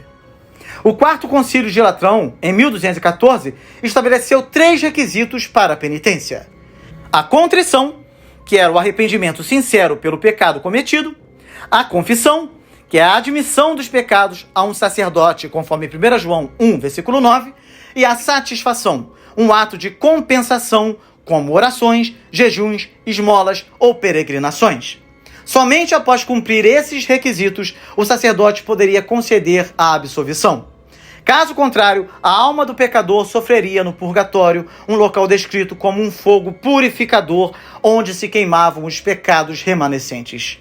O Quarto Concílio de Latrão, em 1214, estabeleceu 3 requisitos para a penitência: a contrição, que era o arrependimento sincero pelo pecado cometido; a confissão, que é a admissão dos pecados a um sacerdote, conforme 1 João 1, versículo 9, e a satisfação, um ato de compensação, como orações, jejuns, esmolas ou peregrinações. Somente após cumprir esses requisitos, o sacerdote poderia conceder a absolvição. Caso contrário, a alma do pecador sofreria no purgatório, um local descrito como um fogo purificador, onde se queimavam os pecados remanescentes.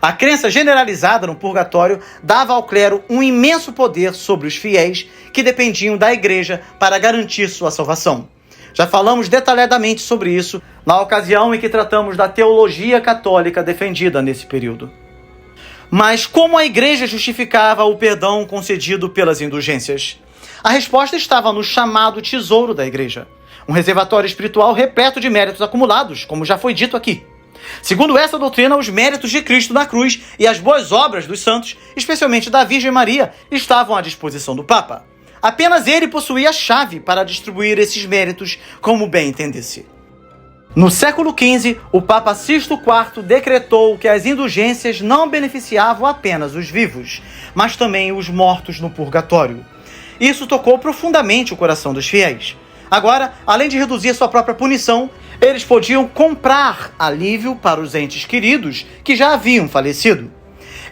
A crença generalizada no purgatório dava ao clero um imenso poder sobre os fiéis que dependiam da igreja para garantir sua salvação. Já falamos detalhadamente sobre isso na ocasião em que tratamos da teologia católica defendida nesse período. Mas como a igreja justificava o perdão concedido pelas indulgências? A resposta estava no chamado tesouro da igreja, um reservatório espiritual repleto de méritos acumulados, como já foi dito aqui. Segundo essa doutrina, os méritos de Cristo na cruz e as boas obras dos santos, especialmente da Virgem Maria, estavam à disposição do Papa. Apenas ele possuía a chave para distribuir esses méritos como bem entendesse. No século XV, o Papa Sisto IV decretou que as indulgências não beneficiavam apenas os vivos, mas também os mortos no purgatório. Isso tocou profundamente o coração dos fiéis. Agora, além de reduzir sua própria punição, eles podiam comprar alívio para os entes queridos que já haviam falecido.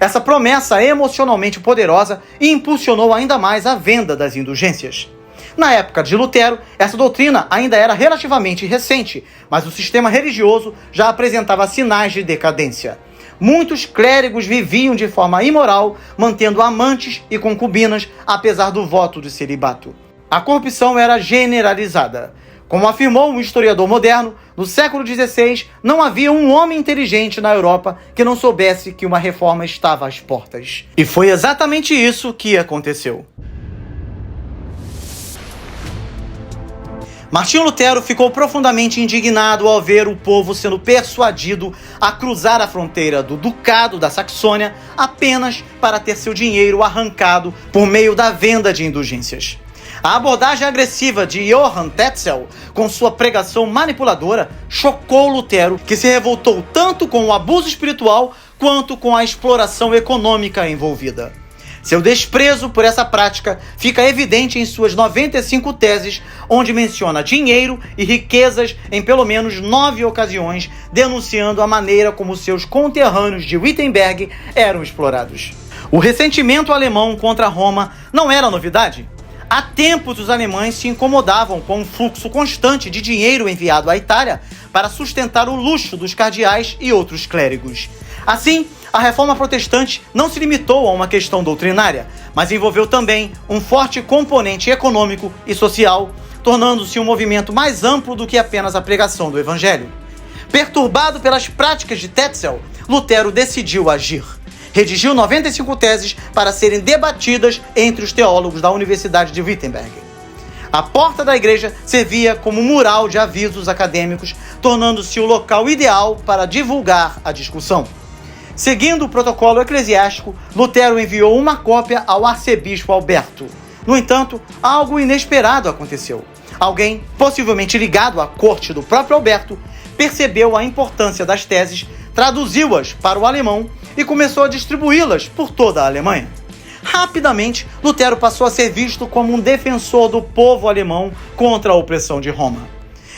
Essa promessa emocionalmente poderosa impulsionou ainda mais a venda das indulgências. Na época de Lutero, essa doutrina ainda era relativamente recente, mas o sistema religioso já apresentava sinais de decadência. Muitos clérigos viviam de forma imoral, mantendo amantes e concubinas, apesar do voto de celibato. A corrupção era generalizada. Como afirmou um historiador moderno, no século XVI não havia um homem inteligente na Europa que não soubesse que uma reforma estava às portas. E foi exatamente isso que aconteceu. Martinho Lutero ficou profundamente indignado ao ver o povo sendo persuadido a cruzar a fronteira do Ducado da Saxônia apenas para ter seu dinheiro arrancado por meio da venda de indulgências. A abordagem agressiva de Johann Tetzel, com sua pregação manipuladora, chocou Lutero, que se revoltou tanto com o abuso espiritual quanto com a exploração econômica envolvida. Seu desprezo por essa prática fica evidente em suas 95 teses, onde menciona dinheiro e riquezas em pelo menos 9 ocasiões, denunciando a maneira como seus conterrâneos de Wittenberg eram explorados. O ressentimento alemão contra Roma não era novidade. Há tempos os alemães se incomodavam com um fluxo constante de dinheiro enviado à Itália para sustentar o luxo dos cardeais e outros clérigos. Assim, a reforma protestante não se limitou a uma questão doutrinária, mas envolveu também um forte componente econômico e social, tornando-se um movimento mais amplo do que apenas a pregação do evangelho. Perturbado pelas práticas de Tetzel, Lutero decidiu agir. Redigiu 95 teses para serem debatidas entre os teólogos da Universidade de Wittenberg. A porta da igreja servia como mural de avisos acadêmicos, tornando-se o local ideal para divulgar a discussão. Seguindo o protocolo eclesiástico, Lutero enviou uma cópia ao arcebispo Alberto. No entanto, algo inesperado aconteceu. Alguém, possivelmente ligado à corte do próprio Alberto, percebeu a importância das teses, traduziu-as para o alemão e começou a distribuí-las por toda a Alemanha. Rapidamente, Lutero passou a ser visto como um defensor do povo alemão contra a opressão de Roma.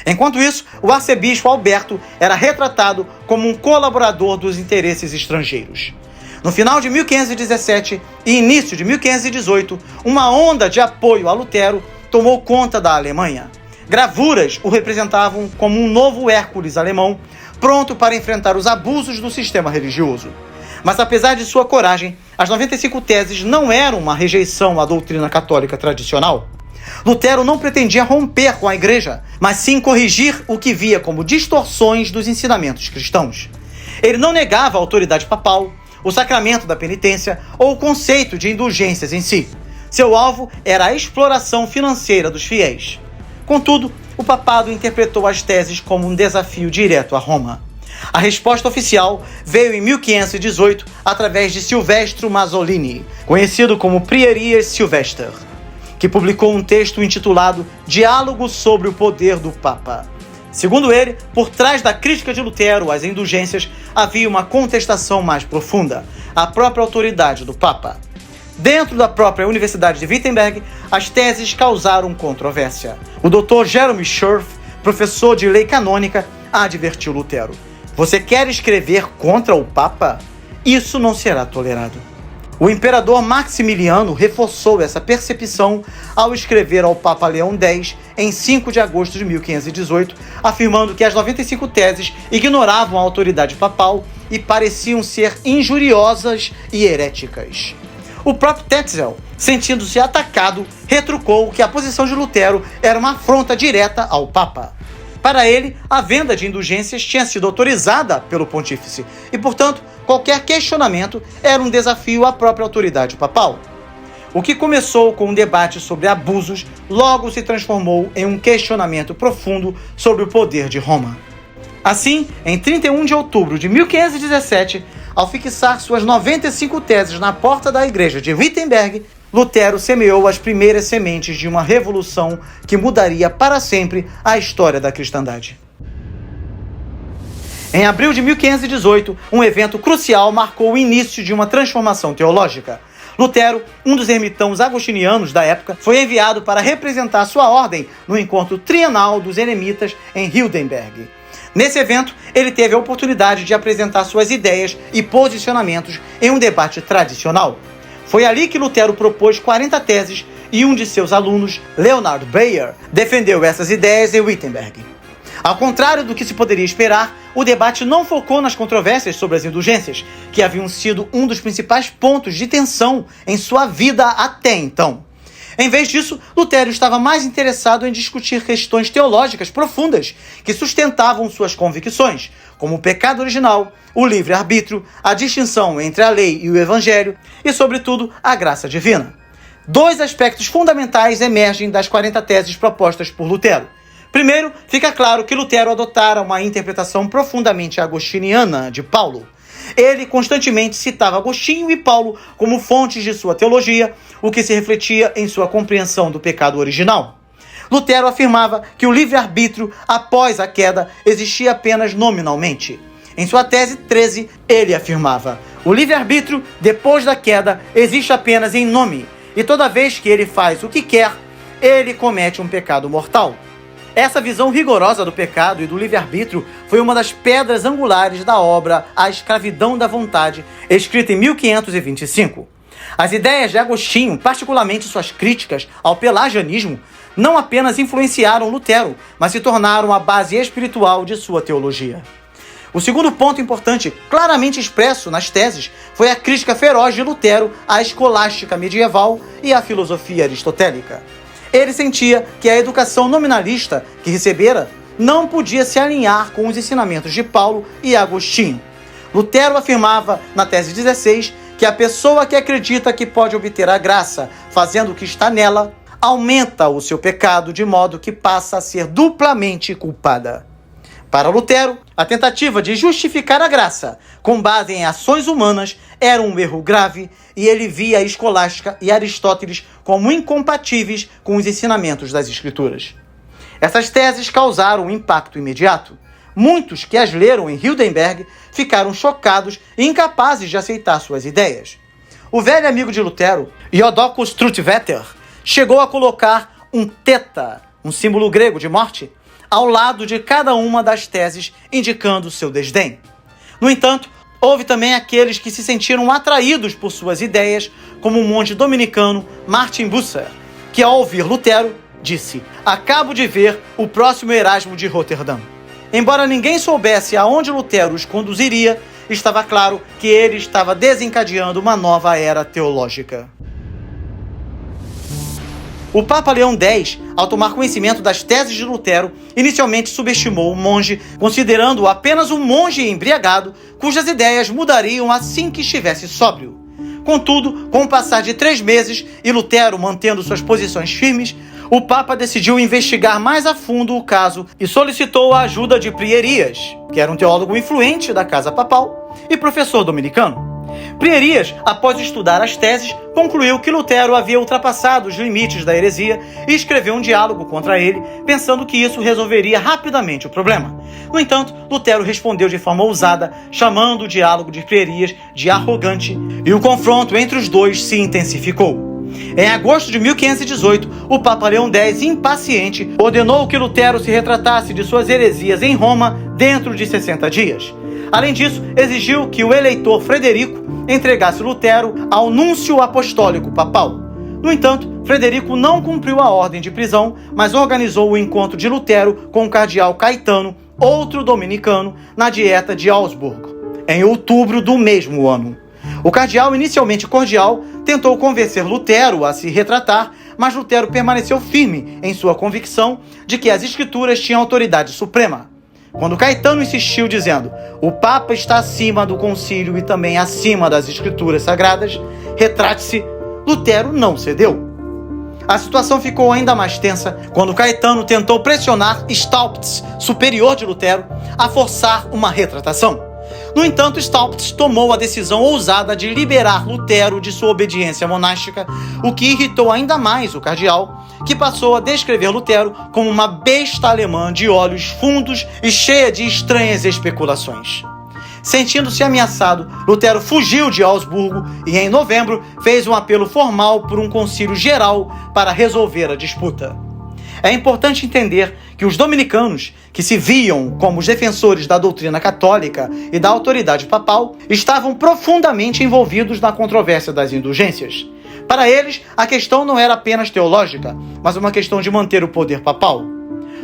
Enquanto isso, o arcebispo Alberto era retratado como um colaborador dos interesses estrangeiros. No final de 1517 e início de 1518, uma onda de apoio a Lutero tomou conta da Alemanha. Gravuras o representavam como um novo Hércules alemão, pronto para enfrentar os abusos do sistema religioso. Mas apesar de sua coragem, as 95 teses não eram uma rejeição à doutrina católica tradicional. Lutero não pretendia romper com a igreja, mas sim corrigir o que via como distorções dos ensinamentos cristãos. Ele não negava a autoridade papal, o sacramento da penitência ou o conceito de indulgências em si. Seu alvo era a exploração financeira dos fiéis. Contudo, o papado interpretou as teses como um desafio direto a Roma. A resposta oficial veio em 1518 através de Silvestro Masolini, conhecido como Prierias Silvester, que publicou um texto intitulado Diálogo sobre o Poder do Papa. Segundo ele, por trás da crítica de Lutero às indulgências havia uma contestação mais profunda, a própria autoridade do Papa. Dentro da própria Universidade de Wittenberg, as teses causaram controvérsia. O Dr. Jeremy Schurf, professor de lei canônica, advertiu Lutero: "Você quer escrever contra o Papa? Isso não será tolerado." O imperador Maximiliano reforçou essa percepção ao escrever ao Papa Leão X em 5 de agosto de 1518, afirmando que as 95 teses ignoravam a autoridade papal e pareciam ser injuriosas e heréticas. O próprio Tetzel, sentindo-se atacado, retrucou que a posição de Lutero era uma afronta direta ao Papa. Para ele, a venda de indulgências tinha sido autorizada pelo pontífice e, portanto, qualquer questionamento era um desafio à própria autoridade papal. O que começou com um debate sobre abusos, logo se transformou em um questionamento profundo sobre o poder de Roma. Assim, em 31 de outubro de 1517, ao fixar suas 95 teses na porta da igreja de Wittenberg, Lutero semeou as primeiras sementes de uma revolução que mudaria para sempre a história da cristandade. Em abril de 1518, um evento crucial marcou o início de uma transformação teológica. Lutero, um dos ermitãos agostinianos da época, foi enviado para representar sua ordem no encontro trienal dos eremitas em Hildenberg. Nesse evento, ele teve a oportunidade de apresentar suas ideias e posicionamentos em um debate tradicional. Foi ali que Lutero propôs 40 teses e um de seus alunos, Leonhard Bayer, defendeu essas ideias em Wittenberg. Ao contrário do que se poderia esperar, o debate não focou nas controvérsias sobre as indulgências, que haviam sido um dos principais pontos de tensão em sua vida até então. Em vez disso, Lutero estava mais interessado em discutir questões teológicas profundas que sustentavam suas convicções, como o pecado original, o livre-arbítrio, a distinção entre a lei e o evangelho e, sobretudo, a graça divina. 2 aspectos fundamentais emergem das 40 teses propostas por Lutero. Primeiro, fica claro que Lutero adotara uma interpretação profundamente agostiniana de Paulo. Ele constantemente citava Agostinho e Paulo como fontes de sua teologia, o que se refletia em sua compreensão do pecado original. Lutero afirmava que o livre-arbítrio, após a queda, existia apenas nominalmente. Em sua tese 13, ele afirmava: o livre-arbítrio, depois da queda, existe apenas em nome, e toda vez que ele faz o que quer, ele comete um pecado mortal. Essa visão rigorosa do pecado e do livre-arbítrio foi uma das pedras angulares da obra A Escravidão da Vontade, escrita em 1525. As ideias de Agostinho, particularmente suas críticas ao pelagianismo, não apenas influenciaram Lutero, mas se tornaram a base espiritual de sua teologia. O segundo ponto importante, claramente expresso nas teses, foi a crítica feroz de Lutero à escolástica medieval e à filosofia aristotélica. Ele sentia que a educação nominalista que recebera não podia se alinhar com os ensinamentos de Paulo e Agostinho. Lutero afirmava, na tese 16, que a pessoa que acredita que pode obter a graça fazendo o que está nela, aumenta o seu pecado de modo que passa a ser duplamente culpada. Para Lutero, a tentativa de justificar a graça com base em ações humanas era um erro grave e ele via a escolástica e Aristóteles como incompatíveis com os ensinamentos das Escrituras. Essas teses causaram um impacto imediato. Muitos que as leram em Hildenberg ficaram chocados e incapazes de aceitar suas ideias. O velho amigo de Lutero, Jodocus Trutvetter, chegou a colocar um teta, um símbolo grego de morte, ao lado de cada uma das teses, indicando seu desdém. No entanto, houve também aqueles que se sentiram atraídos por suas ideias, como o monge dominicano Martin Bucer, que ao ouvir Lutero, disse: "Acabo de ver o próximo Erasmo de Roterdã." Embora ninguém soubesse aonde Lutero os conduziria, estava claro que ele estava desencadeando uma nova era teológica. O Papa Leão X, ao tomar conhecimento das teses de Lutero, inicialmente subestimou o monge, considerando-o apenas um monge embriagado, cujas ideias mudariam assim que estivesse sóbrio. Contudo, com o passar de 3 meses e Lutero mantendo suas posições firmes, o Papa decidiu investigar mais a fundo o caso e solicitou a ajuda de Prierias, que era um teólogo influente da Casa Papal e professor dominicano. Prierias, após estudar as teses, concluiu que Lutero havia ultrapassado os limites da heresia e escreveu um diálogo contra ele, pensando que isso resolveria rapidamente o problema. No entanto, Lutero respondeu de forma ousada, chamando o diálogo de Prierias de arrogante, e o confronto entre os dois se intensificou. Em agosto de 1518, o Papa Leão X, impaciente, ordenou que Lutero se retratasse de suas heresias em Roma dentro de 60 dias. Além disso, exigiu que o eleitor Frederico entregasse Lutero ao núncio apostólico papal. No entanto, Frederico não cumpriu a ordem de prisão, mas organizou o encontro de Lutero com o cardeal Caetano, outro dominicano, na Dieta de Augsburg, em outubro do mesmo ano. O cardeal, inicialmente cordial, tentou convencer Lutero a se retratar, mas Lutero permaneceu firme em sua convicção de que as Escrituras tinham autoridade suprema. Quando Caetano insistiu dizendo: "O Papa está acima do concílio e também acima das Escrituras Sagradas, retrate-se", Lutero não cedeu. A situação ficou ainda mais tensa quando Caetano tentou pressionar Staupitz, superior de Lutero, a forçar uma retratação. No entanto, Staupitz tomou a decisão ousada de liberar Lutero de sua obediência monástica, o que irritou ainda mais o cardeal, que passou a descrever Lutero como uma besta alemã de olhos fundos e cheia de estranhas especulações. Sentindo-se ameaçado, Lutero fugiu de Augsburgo e, em novembro, fez um apelo formal por um concílio geral para resolver a disputa. É importante entender que os dominicanos, que se viam como os defensores da doutrina católica e da autoridade papal, estavam profundamente envolvidos na controvérsia das indulgências. Para eles, a questão não era apenas teológica, mas uma questão de manter o poder papal.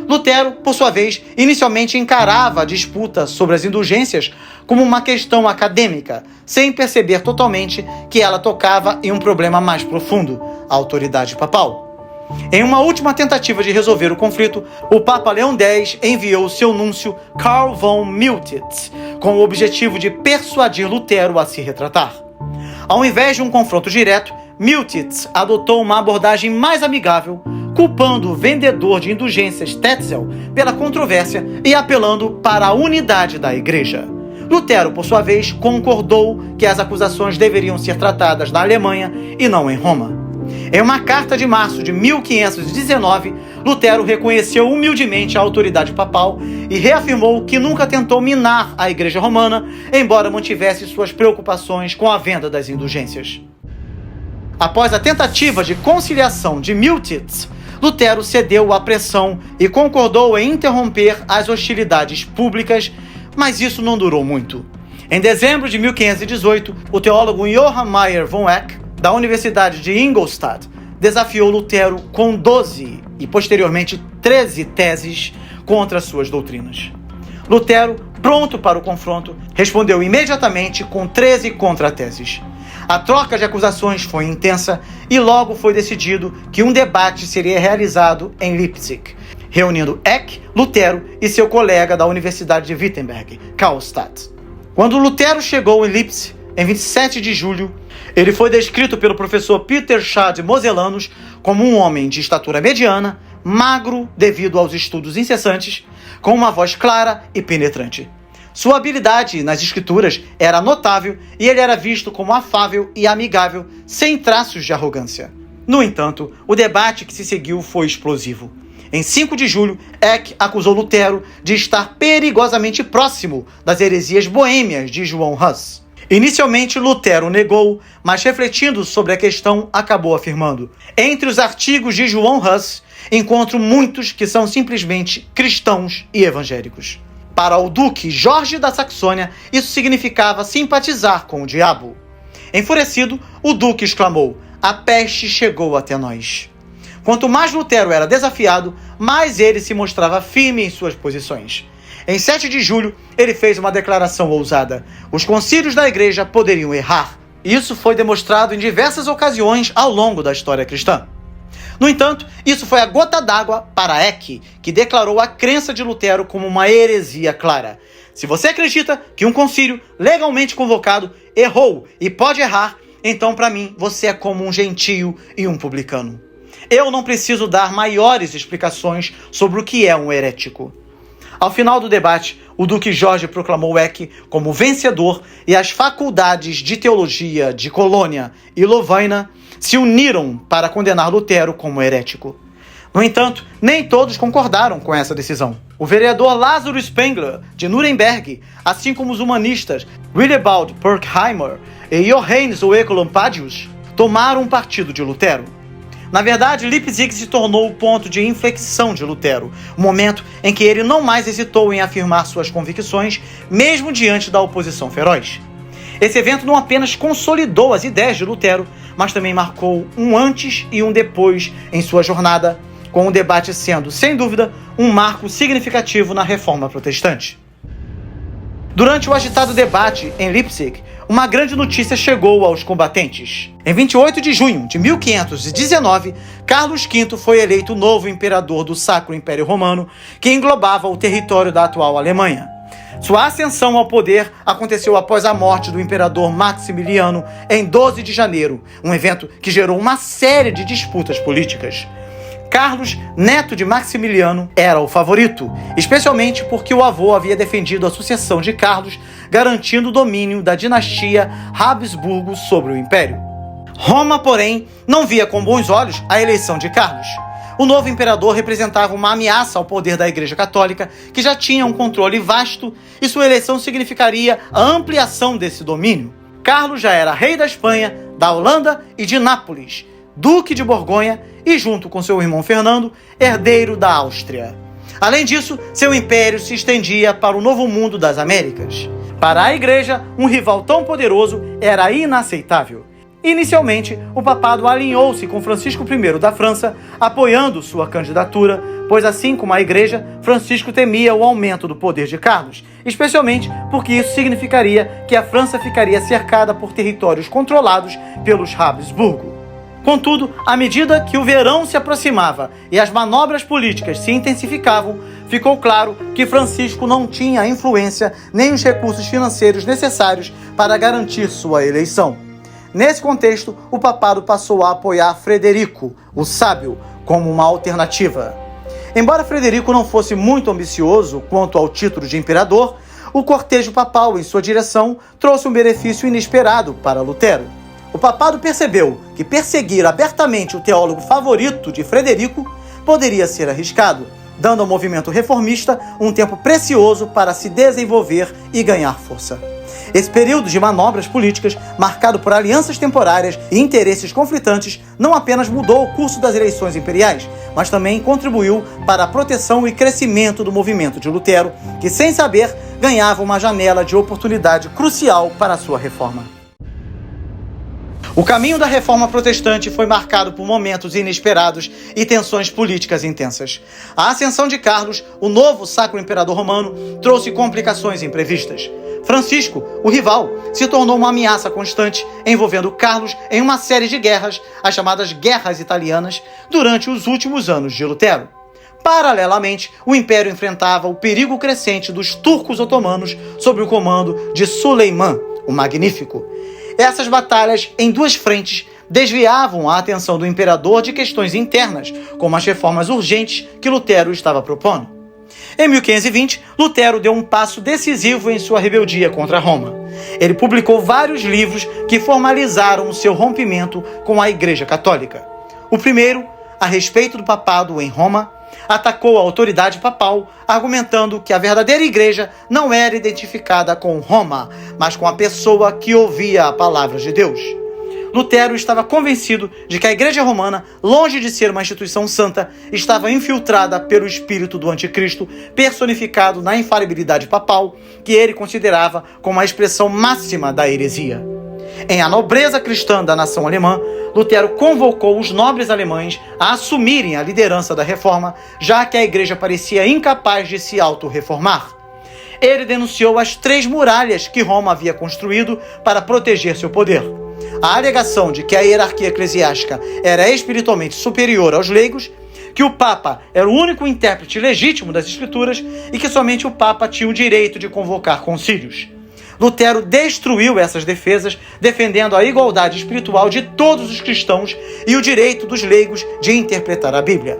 Lutero, por sua vez, inicialmente encarava a disputa sobre as indulgências como uma questão acadêmica, sem perceber totalmente que ela tocava em um problema mais profundo, a autoridade papal. Em uma última tentativa de resolver o conflito, o Papa Leão X enviou seu núncio Karl von Miltitz, com o objetivo de persuadir Lutero a se retratar. Ao invés de um confronto direto, Miltitz adotou uma abordagem mais amigável, culpando o vendedor de indulgências Tetzel pela controvérsia e apelando para a unidade da Igreja. Lutero, por sua vez, concordou que as acusações deveriam ser tratadas na Alemanha e não em Roma. Em uma carta de março de 1519, Lutero reconheceu humildemente a autoridade papal e reafirmou que nunca tentou minar a Igreja Romana, embora mantivesse suas preocupações com a venda das indulgências. Após a tentativa de conciliação de Miltitz, Lutero cedeu à pressão e concordou em interromper as hostilidades públicas, mas isso não durou muito. Em dezembro de 1518, o teólogo Johann Meyer von Eck, da Universidade de Ingolstadt, desafiou Lutero com 12 e posteriormente 13 teses contra suas doutrinas. Lutero, pronto para o confronto, respondeu imediatamente com 13 contrateses. A troca de acusações foi intensa e logo foi decidido que um debate seria realizado em Leipzig, reunindo Eck, Lutero e seu colega da Universidade de Wittenberg, Karlstadt. Quando Lutero chegou em Leipzig, em 27 de julho, ele foi descrito pelo professor Peter Schad Mosellanus como um homem de estatura mediana, magro devido aos estudos incessantes, com uma voz clara e penetrante. Sua habilidade nas escrituras era notável e ele era visto como afável e amigável, sem traços de arrogância. No entanto, o debate que se seguiu foi explosivo. Em 5 de julho, Eck acusou Lutero de estar perigosamente próximo das heresias boêmias de João Hus. Inicialmente, Lutero negou, mas refletindo sobre a questão, acabou afirmando: entre os artigos de João Hus, encontro muitos que são simplesmente cristãos e evangélicos. Para o duque Jorge da Saxônia, isso significava simpatizar com o diabo. Enfurecido, o duque exclamou: a peste chegou até nós. Quanto mais Lutero era desafiado, mais ele se mostrava firme em suas posições. Em 7 de julho, ele fez uma declaração ousada: os concílios da Igreja poderiam errar. Isso foi demonstrado em diversas ocasiões ao longo da história cristã. No entanto, isso foi a gota d'água para Eck, que declarou a crença de Lutero como uma heresia clara. Se você acredita que um concílio legalmente convocado errou e pode errar, então para mim você é como um gentio e um publicano. Eu não preciso dar maiores explicações sobre o que é um herético. Ao final do debate, o duque Jorge proclamou Eck como vencedor e as faculdades de teologia de Colônia e Lovaina se uniram para condenar Lutero como herético. No entanto, nem todos concordaram com essa decisão. O vereador Lázaro Spengler, de Nuremberg, assim como os humanistas Willibald Pirkheimer e Johannes Oecolampadius, tomaram partido de Lutero. Na verdade, Leipzig se tornou o ponto de inflexão de Lutero, o momento em que ele não mais hesitou em afirmar suas convicções, mesmo diante da oposição feroz. Esse evento não apenas consolidou as ideias de Lutero, mas também marcou um antes e um depois em sua jornada, com o debate sendo, sem dúvida, um marco significativo na Reforma Protestante. Durante o agitado debate em Leipzig, uma grande notícia chegou aos combatentes. Em 28 de junho de 1519, Carlos V foi eleito novo imperador do Sacro Império Romano, que englobava o território da atual Alemanha. Sua ascensão ao poder aconteceu após a morte do imperador Maximiliano em 12 de janeiro, um evento que gerou uma série de disputas políticas. Carlos, neto de Maximiliano, era o favorito, especialmente porque o avô havia defendido a sucessão de Carlos, garantindo o domínio da dinastia Habsburgo sobre o império. Roma, porém, não via com bons olhos a eleição de Carlos. O novo imperador representava uma ameaça ao poder da Igreja Católica, que já tinha um controle vasto, e sua eleição significaria a ampliação desse domínio. Carlos já era rei da Espanha, da Holanda e de Nápoles, duque de Borgonha e, junto com seu irmão Fernando, herdeiro da Áustria. Além disso, seu império se estendia para o Novo Mundo das Américas. Para a Igreja, um rival tão poderoso era inaceitável. Inicialmente, o papado alinhou-se com Francisco I da França, apoiando sua candidatura, pois assim como a Igreja, Francisco temia o aumento do poder de Carlos, especialmente porque isso significaria que a França ficaria cercada por territórios controlados pelos Habsburgo. Contudo, à medida que o verão se aproximava e as manobras políticas se intensificavam, ficou claro que Francisco não tinha a influência nem os recursos financeiros necessários para garantir sua eleição. Nesse contexto, o papado passou a apoiar Frederico, o Sábio, como uma alternativa. Embora Frederico não fosse muito ambicioso quanto ao título de imperador, o cortejo papal em sua direção trouxe um benefício inesperado para Lutero. O papado percebeu que perseguir abertamente o teólogo favorito de Frederico poderia ser arriscado, dando ao movimento reformista um tempo precioso para se desenvolver e ganhar força. Esse período de manobras políticas, marcado por alianças temporárias e interesses conflitantes, não apenas mudou o curso das eleições imperiais, mas também contribuiu para a proteção e crescimento do movimento de Lutero, que, sem saber, ganhava uma janela de oportunidade crucial para a sua reforma. O caminho da reforma protestante foi marcado por momentos inesperados e tensões políticas intensas. A ascensão de Carlos, o novo Sacro Imperador Romano, trouxe complicações imprevistas. Francisco, o rival, se tornou uma ameaça constante, envolvendo Carlos em uma série de guerras, as chamadas Guerras Italianas, durante os últimos anos de Lutero. Paralelamente, o Império enfrentava o perigo crescente dos turcos otomanos sob o comando de Suleiman, o Magnífico. Essas batalhas, em duas frentes, desviavam a atenção do imperador de questões internas, como as reformas urgentes que Lutero estava propondo. Em 1520, Lutero deu um passo decisivo em sua rebeldia contra Roma. Ele publicou vários livros que formalizaram o seu rompimento com a Igreja Católica. O primeiro, a respeito do papado em Roma, atacou a autoridade papal, argumentando que a verdadeira igreja não era identificada com Roma, mas com a pessoa que ouvia a palavra de Deus. Lutero estava convencido de que a Igreja Romana, longe de ser uma instituição santa, estava infiltrada pelo espírito do anticristo, personificado na infalibilidade papal, que ele considerava como a expressão máxima da heresia. Em A Nobreza Cristã da Nação Alemã, Lutero convocou os nobres alemães a assumirem a liderança da reforma, já que a igreja parecia incapaz de se auto-reformar. Ele denunciou as 3 muralhas que Roma havia construído para proteger seu poder. A alegação de que a hierarquia eclesiástica era espiritualmente superior aos leigos, que o Papa era o único intérprete legítimo das Escrituras e que somente o Papa tinha o direito de convocar concílios. Lutero destruiu essas defesas, defendendo a igualdade espiritual de todos os cristãos e o direito dos leigos de interpretar a Bíblia.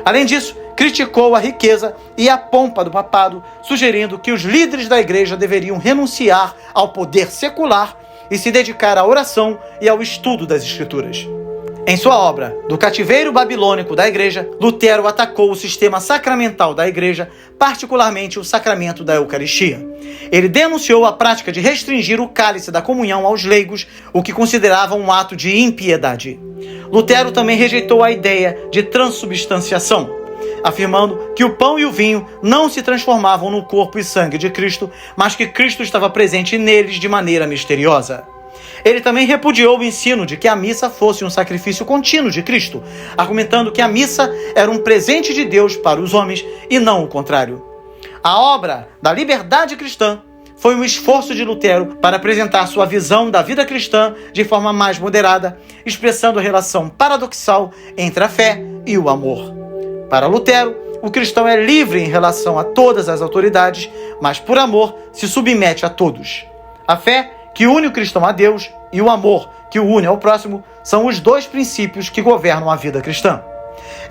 Além disso, criticou a riqueza e a pompa do papado, sugerindo que os líderes da igreja deveriam renunciar ao poder secular e se dedicar à oração e ao estudo das Escrituras. Em sua obra, Do Cativeiro Babilônico da Igreja, Lutero atacou o sistema sacramental da Igreja, particularmente o sacramento da Eucaristia. Ele denunciou a prática de restringir o cálice da comunhão aos leigos, o que considerava um ato de impiedade. Lutero também rejeitou a ideia de transubstanciação, afirmando que o pão e o vinho não se transformavam no corpo e sangue de Cristo, mas que Cristo estava presente neles de maneira misteriosa. Ele também repudiou o ensino de que a missa fosse um sacrifício contínuo de Cristo, argumentando que a missa era um presente de Deus para os homens e não o contrário. A obra da liberdade cristã foi um esforço de Lutero para apresentar sua visão da vida cristã de forma mais moderada, expressando a relação paradoxal entre a fé e o amor. Para Lutero, o cristão é livre em relação a todas as autoridades, mas por amor se submete a todos. A fé que une o cristão a Deus e o amor que o une ao próximo são os 2 princípios que governam a vida cristã.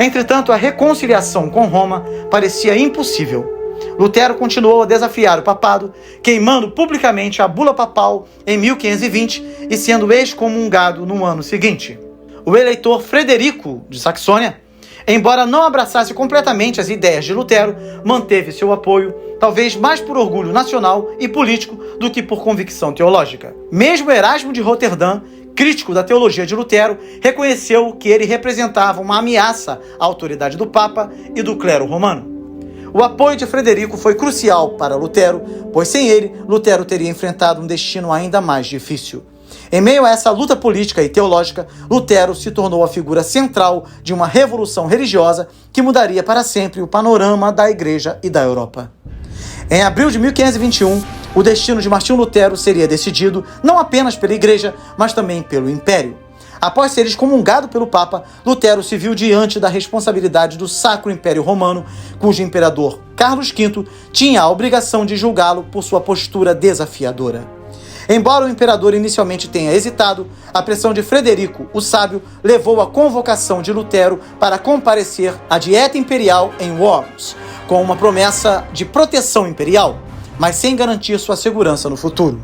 Entretanto, a reconciliação com Roma parecia impossível. Lutero continuou a desafiar o papado, queimando publicamente a bula papal em 1520 e sendo excomungado no ano seguinte. O eleitor Frederico de Saxônia Embora não abraçasse completamente as ideias de Lutero, manteve seu apoio, talvez mais por orgulho nacional e político do que por convicção teológica. Mesmo Erasmo de Roterdã, crítico da teologia de Lutero, reconheceu que ele representava uma ameaça à autoridade do Papa e do clero romano. O apoio de Frederico foi crucial para Lutero, pois sem ele, Lutero teria enfrentado um destino ainda mais difícil. Em meio a essa luta política e teológica, Lutero se tornou a figura central de uma revolução religiosa que mudaria para sempre o panorama da Igreja e da Europa. Em abril de 1521, o destino de Martinho Lutero seria decidido não apenas pela Igreja, mas também pelo Império. Após ser excomungado pelo Papa, Lutero se viu diante da responsabilidade do Sacro Império Romano, cujo imperador Carlos V tinha a obrigação de julgá-lo por sua postura desafiadora. Embora o imperador inicialmente tenha hesitado, a pressão de Frederico, o Sábio, levou à convocação de Lutero para comparecer à Dieta Imperial em Worms, com uma promessa de proteção imperial, mas sem garantir sua segurança no futuro.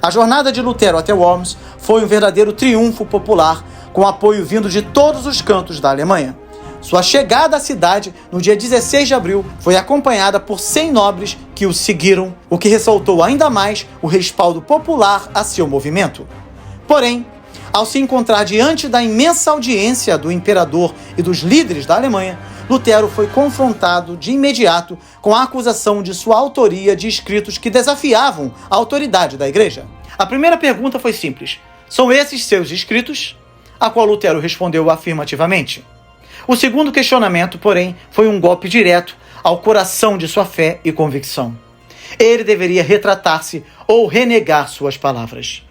A jornada de Lutero até Worms foi um verdadeiro triunfo popular, com apoio vindo de todos os cantos da Alemanha. Sua chegada à cidade, no dia 16 de abril, foi acompanhada por 100 nobres que o seguiram, o que ressaltou ainda mais o respaldo popular a seu movimento. Porém, ao se encontrar diante da imensa audiência do imperador e dos líderes da Alemanha, Lutero foi confrontado de imediato com a acusação de sua autoria de escritos que desafiavam a autoridade da Igreja. A primeira pergunta foi simples: são esses seus escritos? A qual Lutero respondeu afirmativamente. O segundo questionamento, porém, foi um golpe direto ao coração de sua fé e convicção. Ele deveria retratar-se ou renegar suas palavras.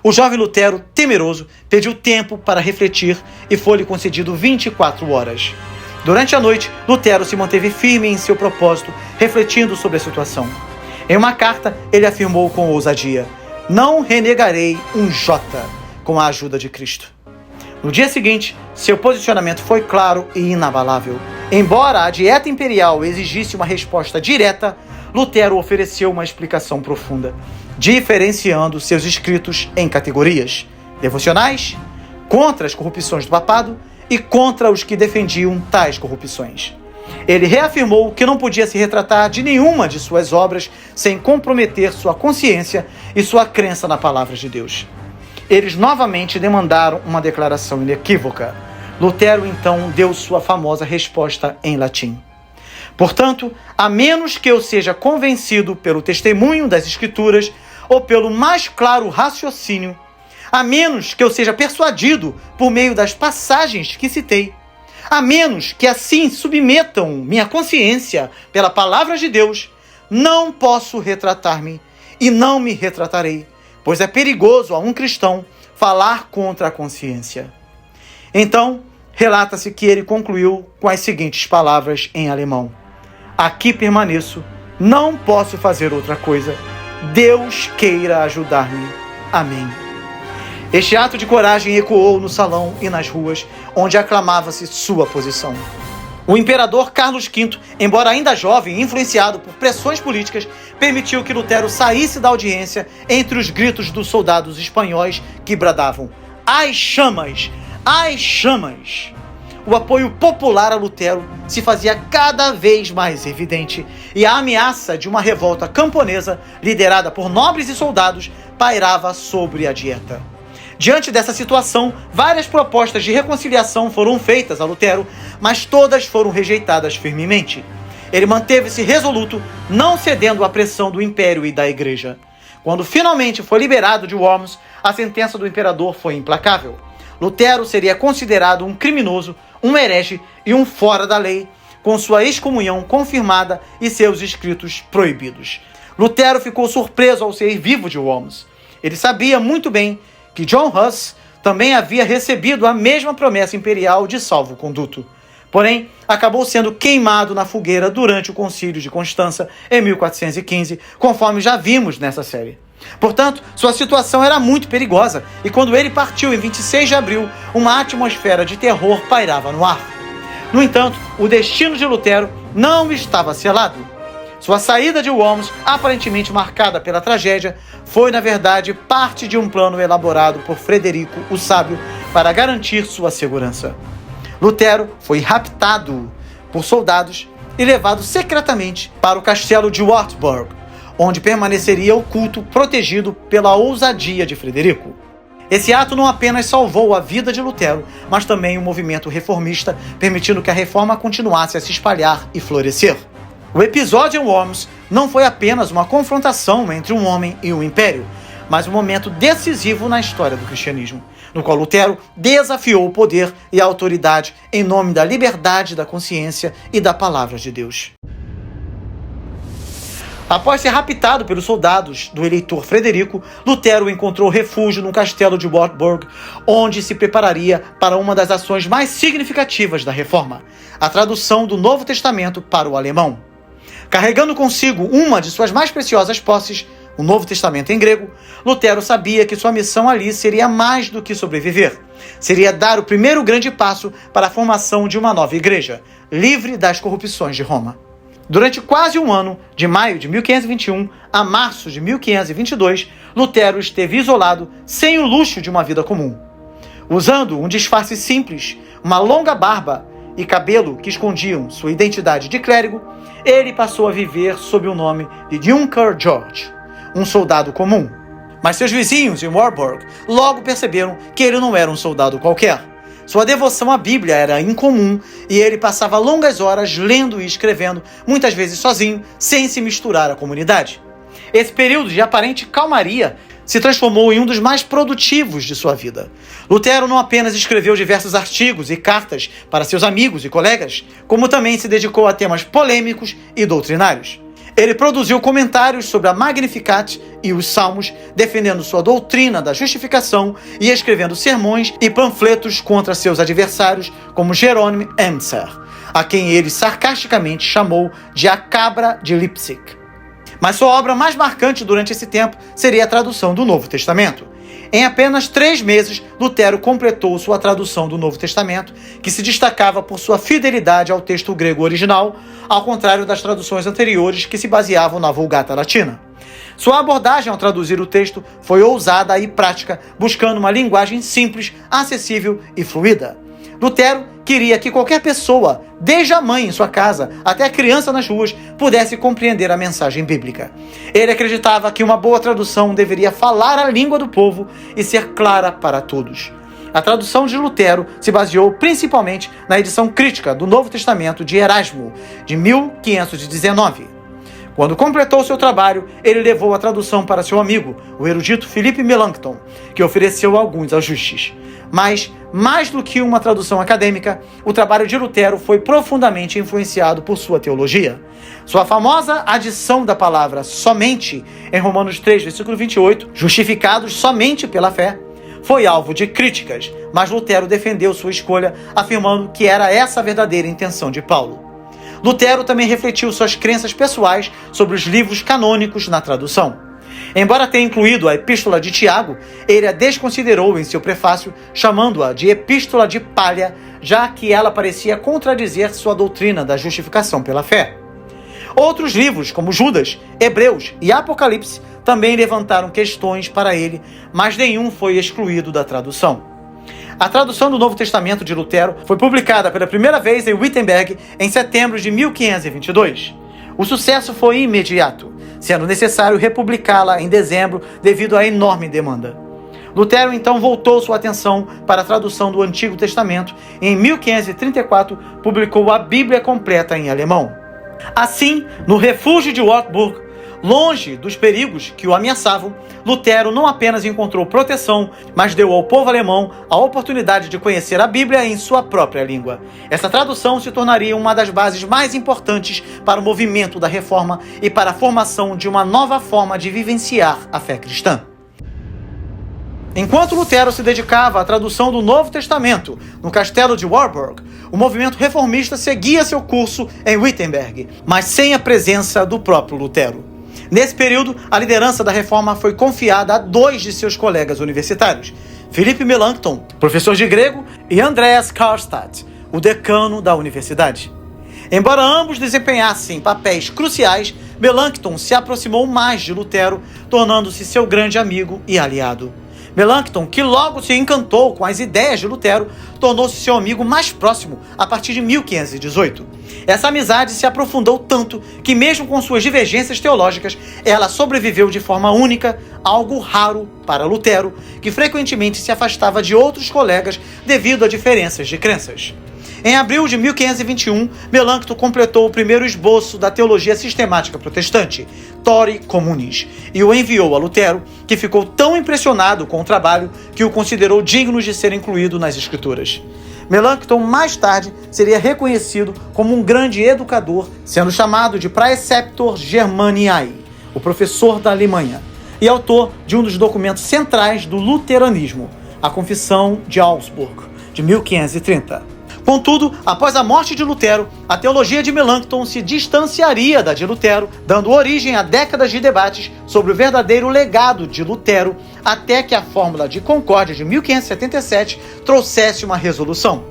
O jovem Lutero, temeroso, pediu tempo para refletir e foi-lhe concedido 24 horas. Durante a noite, Lutero se manteve firme em seu propósito, refletindo sobre a situação. Em uma carta, ele afirmou com ousadia: "Não renegarei um jota com a ajuda de Cristo." No dia seguinte, seu posicionamento foi claro e inabalável. Embora a Dieta Imperial exigisse uma resposta direta, Lutero ofereceu uma explicação profunda, diferenciando seus escritos em categorias: devocionais, contra as corrupções do papado e contra os que defendiam tais corrupções. Ele reafirmou que não podia se retratar de nenhuma de suas obras sem comprometer sua consciência e sua crença na palavra de Deus. Eles novamente demandaram uma declaração inequívoca. Lutero então deu sua famosa resposta em latim: "Portanto, a menos que eu seja convencido pelo testemunho das Escrituras ou pelo mais claro raciocínio, a menos que eu seja persuadido por meio das passagens que citei, a menos que assim submetam minha consciência pela palavra de Deus, não posso retratar-me e não me retratarei, pois é perigoso a um cristão falar contra a consciência." Então, relata-se que ele concluiu com as seguintes palavras em alemão: "Aqui permaneço, não posso fazer outra coisa. Deus queira ajudar-me. Amém." Este ato de coragem ecoou no salão e nas ruas, onde aclamava-se sua posição. O imperador Carlos V, embora ainda jovem e influenciado por pressões políticas, permitiu que Lutero saísse da audiência entre os gritos dos soldados espanhóis que bradavam: "As chamas! As chamas!" O apoio popular a Lutero se fazia cada vez mais evidente e a ameaça de uma revolta camponesa, liderada por nobres e soldados, pairava sobre a Dieta. Diante dessa situação, várias propostas de reconciliação foram feitas a Lutero, mas todas foram rejeitadas firmemente. Ele manteve-se resoluto, não cedendo à pressão do Império e da Igreja. Quando finalmente foi liberado de Worms, a sentença do imperador foi implacável. Lutero seria considerado um criminoso, um herege e um fora da lei, com sua excomunhão confirmada e seus escritos proibidos. Lutero ficou surpreso ao sair vivo de Worms. Ele sabia muito bem que John Huss também havia recebido a mesma promessa imperial de salvo-conduto. Porém, acabou sendo queimado na fogueira durante o Concílio de Constança, em 1415, conforme já vimos nessa série. Portanto, sua situação era muito perigosa, e quando ele partiu em 26 de abril, uma atmosfera de terror pairava no ar. No entanto, o destino de Lutero não estava selado. Sua saída de Worms, aparentemente marcada pela tragédia, foi, na verdade, parte de um plano elaborado por Frederico, o Sábio, para garantir sua segurança. Lutero foi raptado por soldados e levado secretamente para o castelo de Wartburg, onde permaneceria oculto, protegido pela ousadia de Frederico. Esse ato não apenas salvou a vida de Lutero, mas também o movimento reformista, permitindo que a reforma continuasse a se espalhar e florescer. O episódio em Worms não foi apenas uma confrontação entre um homem e um império, mas um momento decisivo na história do cristianismo, no qual Lutero desafiou o poder e a autoridade em nome da liberdade da consciência e da palavra de Deus. Após ser raptado pelos soldados do eleitor Frederico, Lutero encontrou refúgio no castelo de Wartburg, onde se prepararia para uma das ações mais significativas da Reforma, a tradução do Novo Testamento para o alemão. Carregando consigo uma de suas mais preciosas posses, o Novo Testamento em grego, Lutero sabia que sua missão ali seria mais do que sobreviver. Seria dar o primeiro grande passo para a formação de uma nova igreja, livre das corrupções de Roma. Durante quase um ano, de maio de 1521 a março de 1522, Lutero esteve isolado, sem o luxo de uma vida comum. Usando um disfarce simples, uma longa barba e cabelo que escondiam sua identidade de clérigo, ele passou a viver sob o nome de Junker George, um soldado comum. Mas seus vizinhos em Wartburg logo perceberam que ele não era um soldado qualquer. Sua devoção à Bíblia era incomum e ele passava longas horas lendo e escrevendo, muitas vezes sozinho, sem se misturar à comunidade. Esse período de aparente calmaria se transformou em um dos mais produtivos de sua vida. Lutero não apenas escreveu diversos artigos e cartas para seus amigos e colegas, como também se dedicou a temas polêmicos e doutrinários. Ele produziu comentários sobre a Magnificat e os Salmos, defendendo sua doutrina da justificação e escrevendo sermões e panfletos contra seus adversários, como Jerônimo Emser, a quem ele sarcasticamente chamou de a Cabra de Leipzig. Mas sua obra mais marcante durante esse tempo seria a tradução do Novo Testamento. Em apenas 3 meses, Lutero completou sua tradução do Novo Testamento, que se destacava por sua fidelidade ao texto grego original, ao contrário das traduções anteriores que se baseavam na Vulgata Latina. Sua abordagem ao traduzir o texto foi ousada e prática, buscando uma linguagem simples, acessível e fluida. Lutero queria que qualquer pessoa, desde a mãe em sua casa até a criança nas ruas, pudesse compreender a mensagem bíblica. Ele acreditava que uma boa tradução deveria falar a língua do povo e ser clara para todos. A tradução de Lutero se baseou principalmente na edição crítica do Novo Testamento de Erasmo, de 1519. Quando completou seu trabalho, ele levou a tradução para seu amigo, o erudito Philippe Melanchthon, que ofereceu alguns ajustes. Mas, mais do que uma tradução acadêmica, o trabalho de Lutero foi profundamente influenciado por sua teologia. Sua famosa adição da palavra somente, em Romanos 3, versículo 28, justificados somente pela fé, foi alvo de críticas, mas Lutero defendeu sua escolha, afirmando que era essa a verdadeira intenção de Paulo. Lutero também refletiu suas crenças pessoais sobre os livros canônicos na tradução. Embora tenha incluído a Epístola de Tiago, ele a desconsiderou em seu prefácio, chamando-a de Epístola de Palha, já que ela parecia contradizer sua doutrina da justificação pela fé. Outros livros, como Judas, Hebreus e Apocalipse, também levantaram questões para ele, mas nenhum foi excluído da tradução. A tradução do Novo Testamento de Lutero foi publicada pela primeira vez em Wittenberg em setembro de 1522. O sucesso foi imediato, sendo necessário republicá-la em dezembro devido à enorme demanda. Lutero então voltou sua atenção para a tradução do Antigo Testamento e em 1534 publicou a Bíblia completa em alemão. Assim, no refúgio de Wartburg, longe dos perigos que o ameaçavam, Lutero não apenas encontrou proteção, mas deu ao povo alemão a oportunidade de conhecer a Bíblia em sua própria língua. Essa tradução se tornaria uma das bases mais importantes para o movimento da Reforma e para a formação de uma nova forma de vivenciar a fé cristã. Enquanto Lutero se dedicava à tradução do Novo Testamento no castelo de Wartburg, o movimento reformista seguia seu curso em Wittenberg, mas sem a presença do próprio Lutero. Nesse período, a liderança da reforma foi confiada a 2 de seus colegas universitários, Philippe Melanchthon, professor de grego, e Andreas Karlstadt, o decano da universidade. Embora ambos desempenhassem papéis cruciais, Melanchthon se aproximou mais de Lutero, tornando-se seu grande amigo e aliado. Melanchthon, que logo se encantou com as ideias de Lutero, tornou-se seu amigo mais próximo a partir de 1518. Essa amizade se aprofundou tanto que, mesmo com suas divergências teológicas, ela sobreviveu de forma única, algo raro para Lutero, que frequentemente se afastava de outros colegas devido a diferenças de crenças. Em abril de 1521, Melanchthon completou o primeiro esboço da teologia sistemática protestante, Thori Communis, e o enviou a Lutero, que ficou tão impressionado com o trabalho que o considerou digno de ser incluído nas Escrituras. Melanchthon, mais tarde, seria reconhecido como um grande educador, sendo chamado de Praeceptor Germaniae, o professor da Alemanha, e autor de um dos documentos centrais do luteranismo, a Confissão de Augsburg, de 1530. Contudo, após a morte de Lutero, a teologia de Melanchthon se distanciaria da de Lutero, dando origem a décadas de debates sobre o verdadeiro legado de Lutero, até que a Fórmula de Concórdia de 1577 trouxesse uma resolução.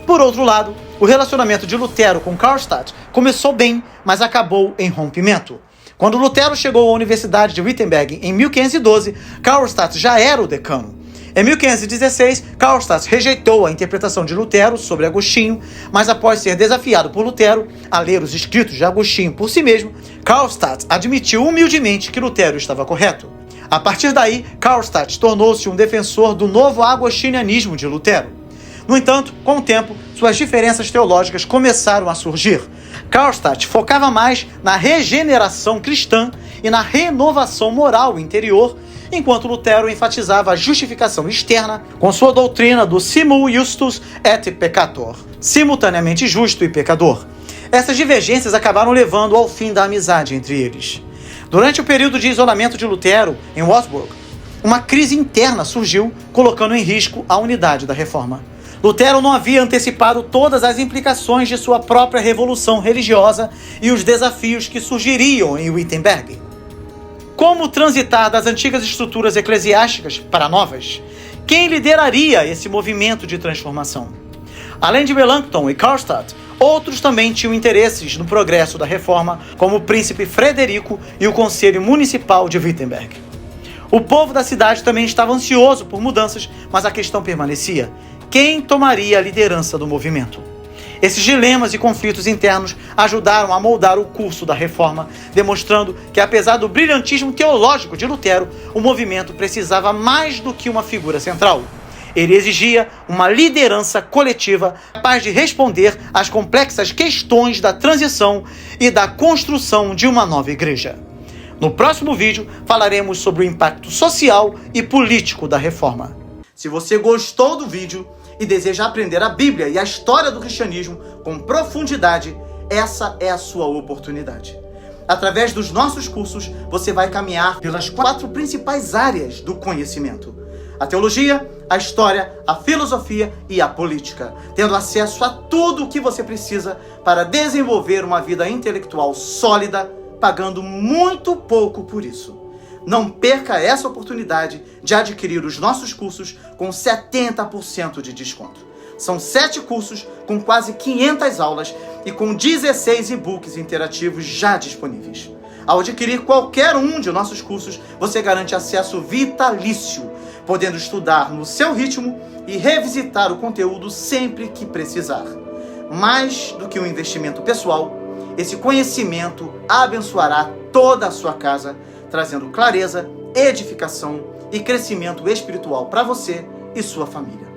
Por outro lado, o relacionamento de Lutero com Karlstadt começou bem, mas acabou em rompimento. Quando Lutero chegou à Universidade de Wittenberg em 1512, Karlstadt já era o decano. Em 1516, Karlstadt rejeitou a interpretação de Lutero sobre Agostinho, mas após ser desafiado por Lutero a ler os escritos de Agostinho por si mesmo, Karlstadt admitiu humildemente que Lutero estava correto. A partir daí, Karlstadt tornou-se um defensor do novo agostinianismo de Lutero. No entanto, com o tempo, suas diferenças teológicas começaram a surgir. Karlstadt focava mais na regeneração cristã e na renovação moral interior, enquanto Lutero enfatizava a justificação externa com sua doutrina do simul justus et peccator, simultaneamente justo e pecador. Essas divergências acabaram levando ao fim da amizade entre eles. Durante o período de isolamento de Lutero em Würzburg, uma crise interna surgiu, colocando em risco a unidade da reforma. Lutero não havia antecipado todas as implicações de sua própria revolução religiosa e os desafios que surgiriam em Wittenberg. Como transitar das antigas estruturas eclesiásticas para novas? Quem lideraria esse movimento de transformação? Além de Melanchthon e Karlstadt, outros também tinham interesses no progresso da reforma, como o príncipe Frederico e o conselho municipal de Wittenberg. O povo da cidade também estava ansioso por mudanças, mas a questão permanecia: quem tomaria a liderança do movimento? Esses dilemas e conflitos internos ajudaram a moldar o curso da reforma, demonstrando que, apesar do brilhantismo teológico de Lutero, o movimento precisava mais do que uma figura central. Ele exigia uma liderança coletiva capaz de responder às complexas questões da transição e da construção de uma nova igreja. No próximo vídeo, falaremos sobre o impacto social e político da reforma. Se você gostou do vídeo e deseja aprender a Bíblia e a história do cristianismo com profundidade, essa é a sua oportunidade. Através dos nossos cursos, você vai caminhar pelas 4 principais áreas do conhecimento: a teologia, a história, a filosofia e a política, tendo acesso a tudo o que você precisa para desenvolver uma vida intelectual sólida, pagando muito pouco por isso. Não perca essa oportunidade de adquirir os nossos cursos com 70% de desconto. São 7 cursos com quase 500 aulas e com 16 e-books interativos já disponíveis. Ao adquirir qualquer um de nossos cursos, você garante acesso vitalício, podendo estudar no seu ritmo e revisitar o conteúdo sempre que precisar. Mais do que um investimento pessoal, esse conhecimento abençoará toda a sua casa, trazendo clareza, edificação e crescimento espiritual para você e sua família.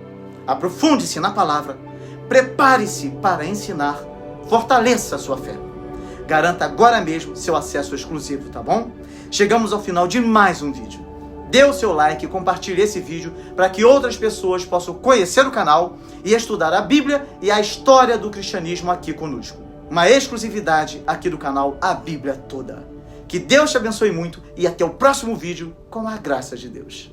Aprofunde-se na palavra, prepare-se para ensinar, fortaleça a sua fé. Garanta agora mesmo seu acesso exclusivo, tá bom? Chegamos ao final de mais um vídeo. Dê o seu like e compartilhe esse vídeo para que outras pessoas possam conhecer o canal e estudar a Bíblia e a história do cristianismo aqui conosco. Uma exclusividade aqui do canal A Bíblia Toda. Que Deus te abençoe muito e até o próximo vídeo com a graça de Deus.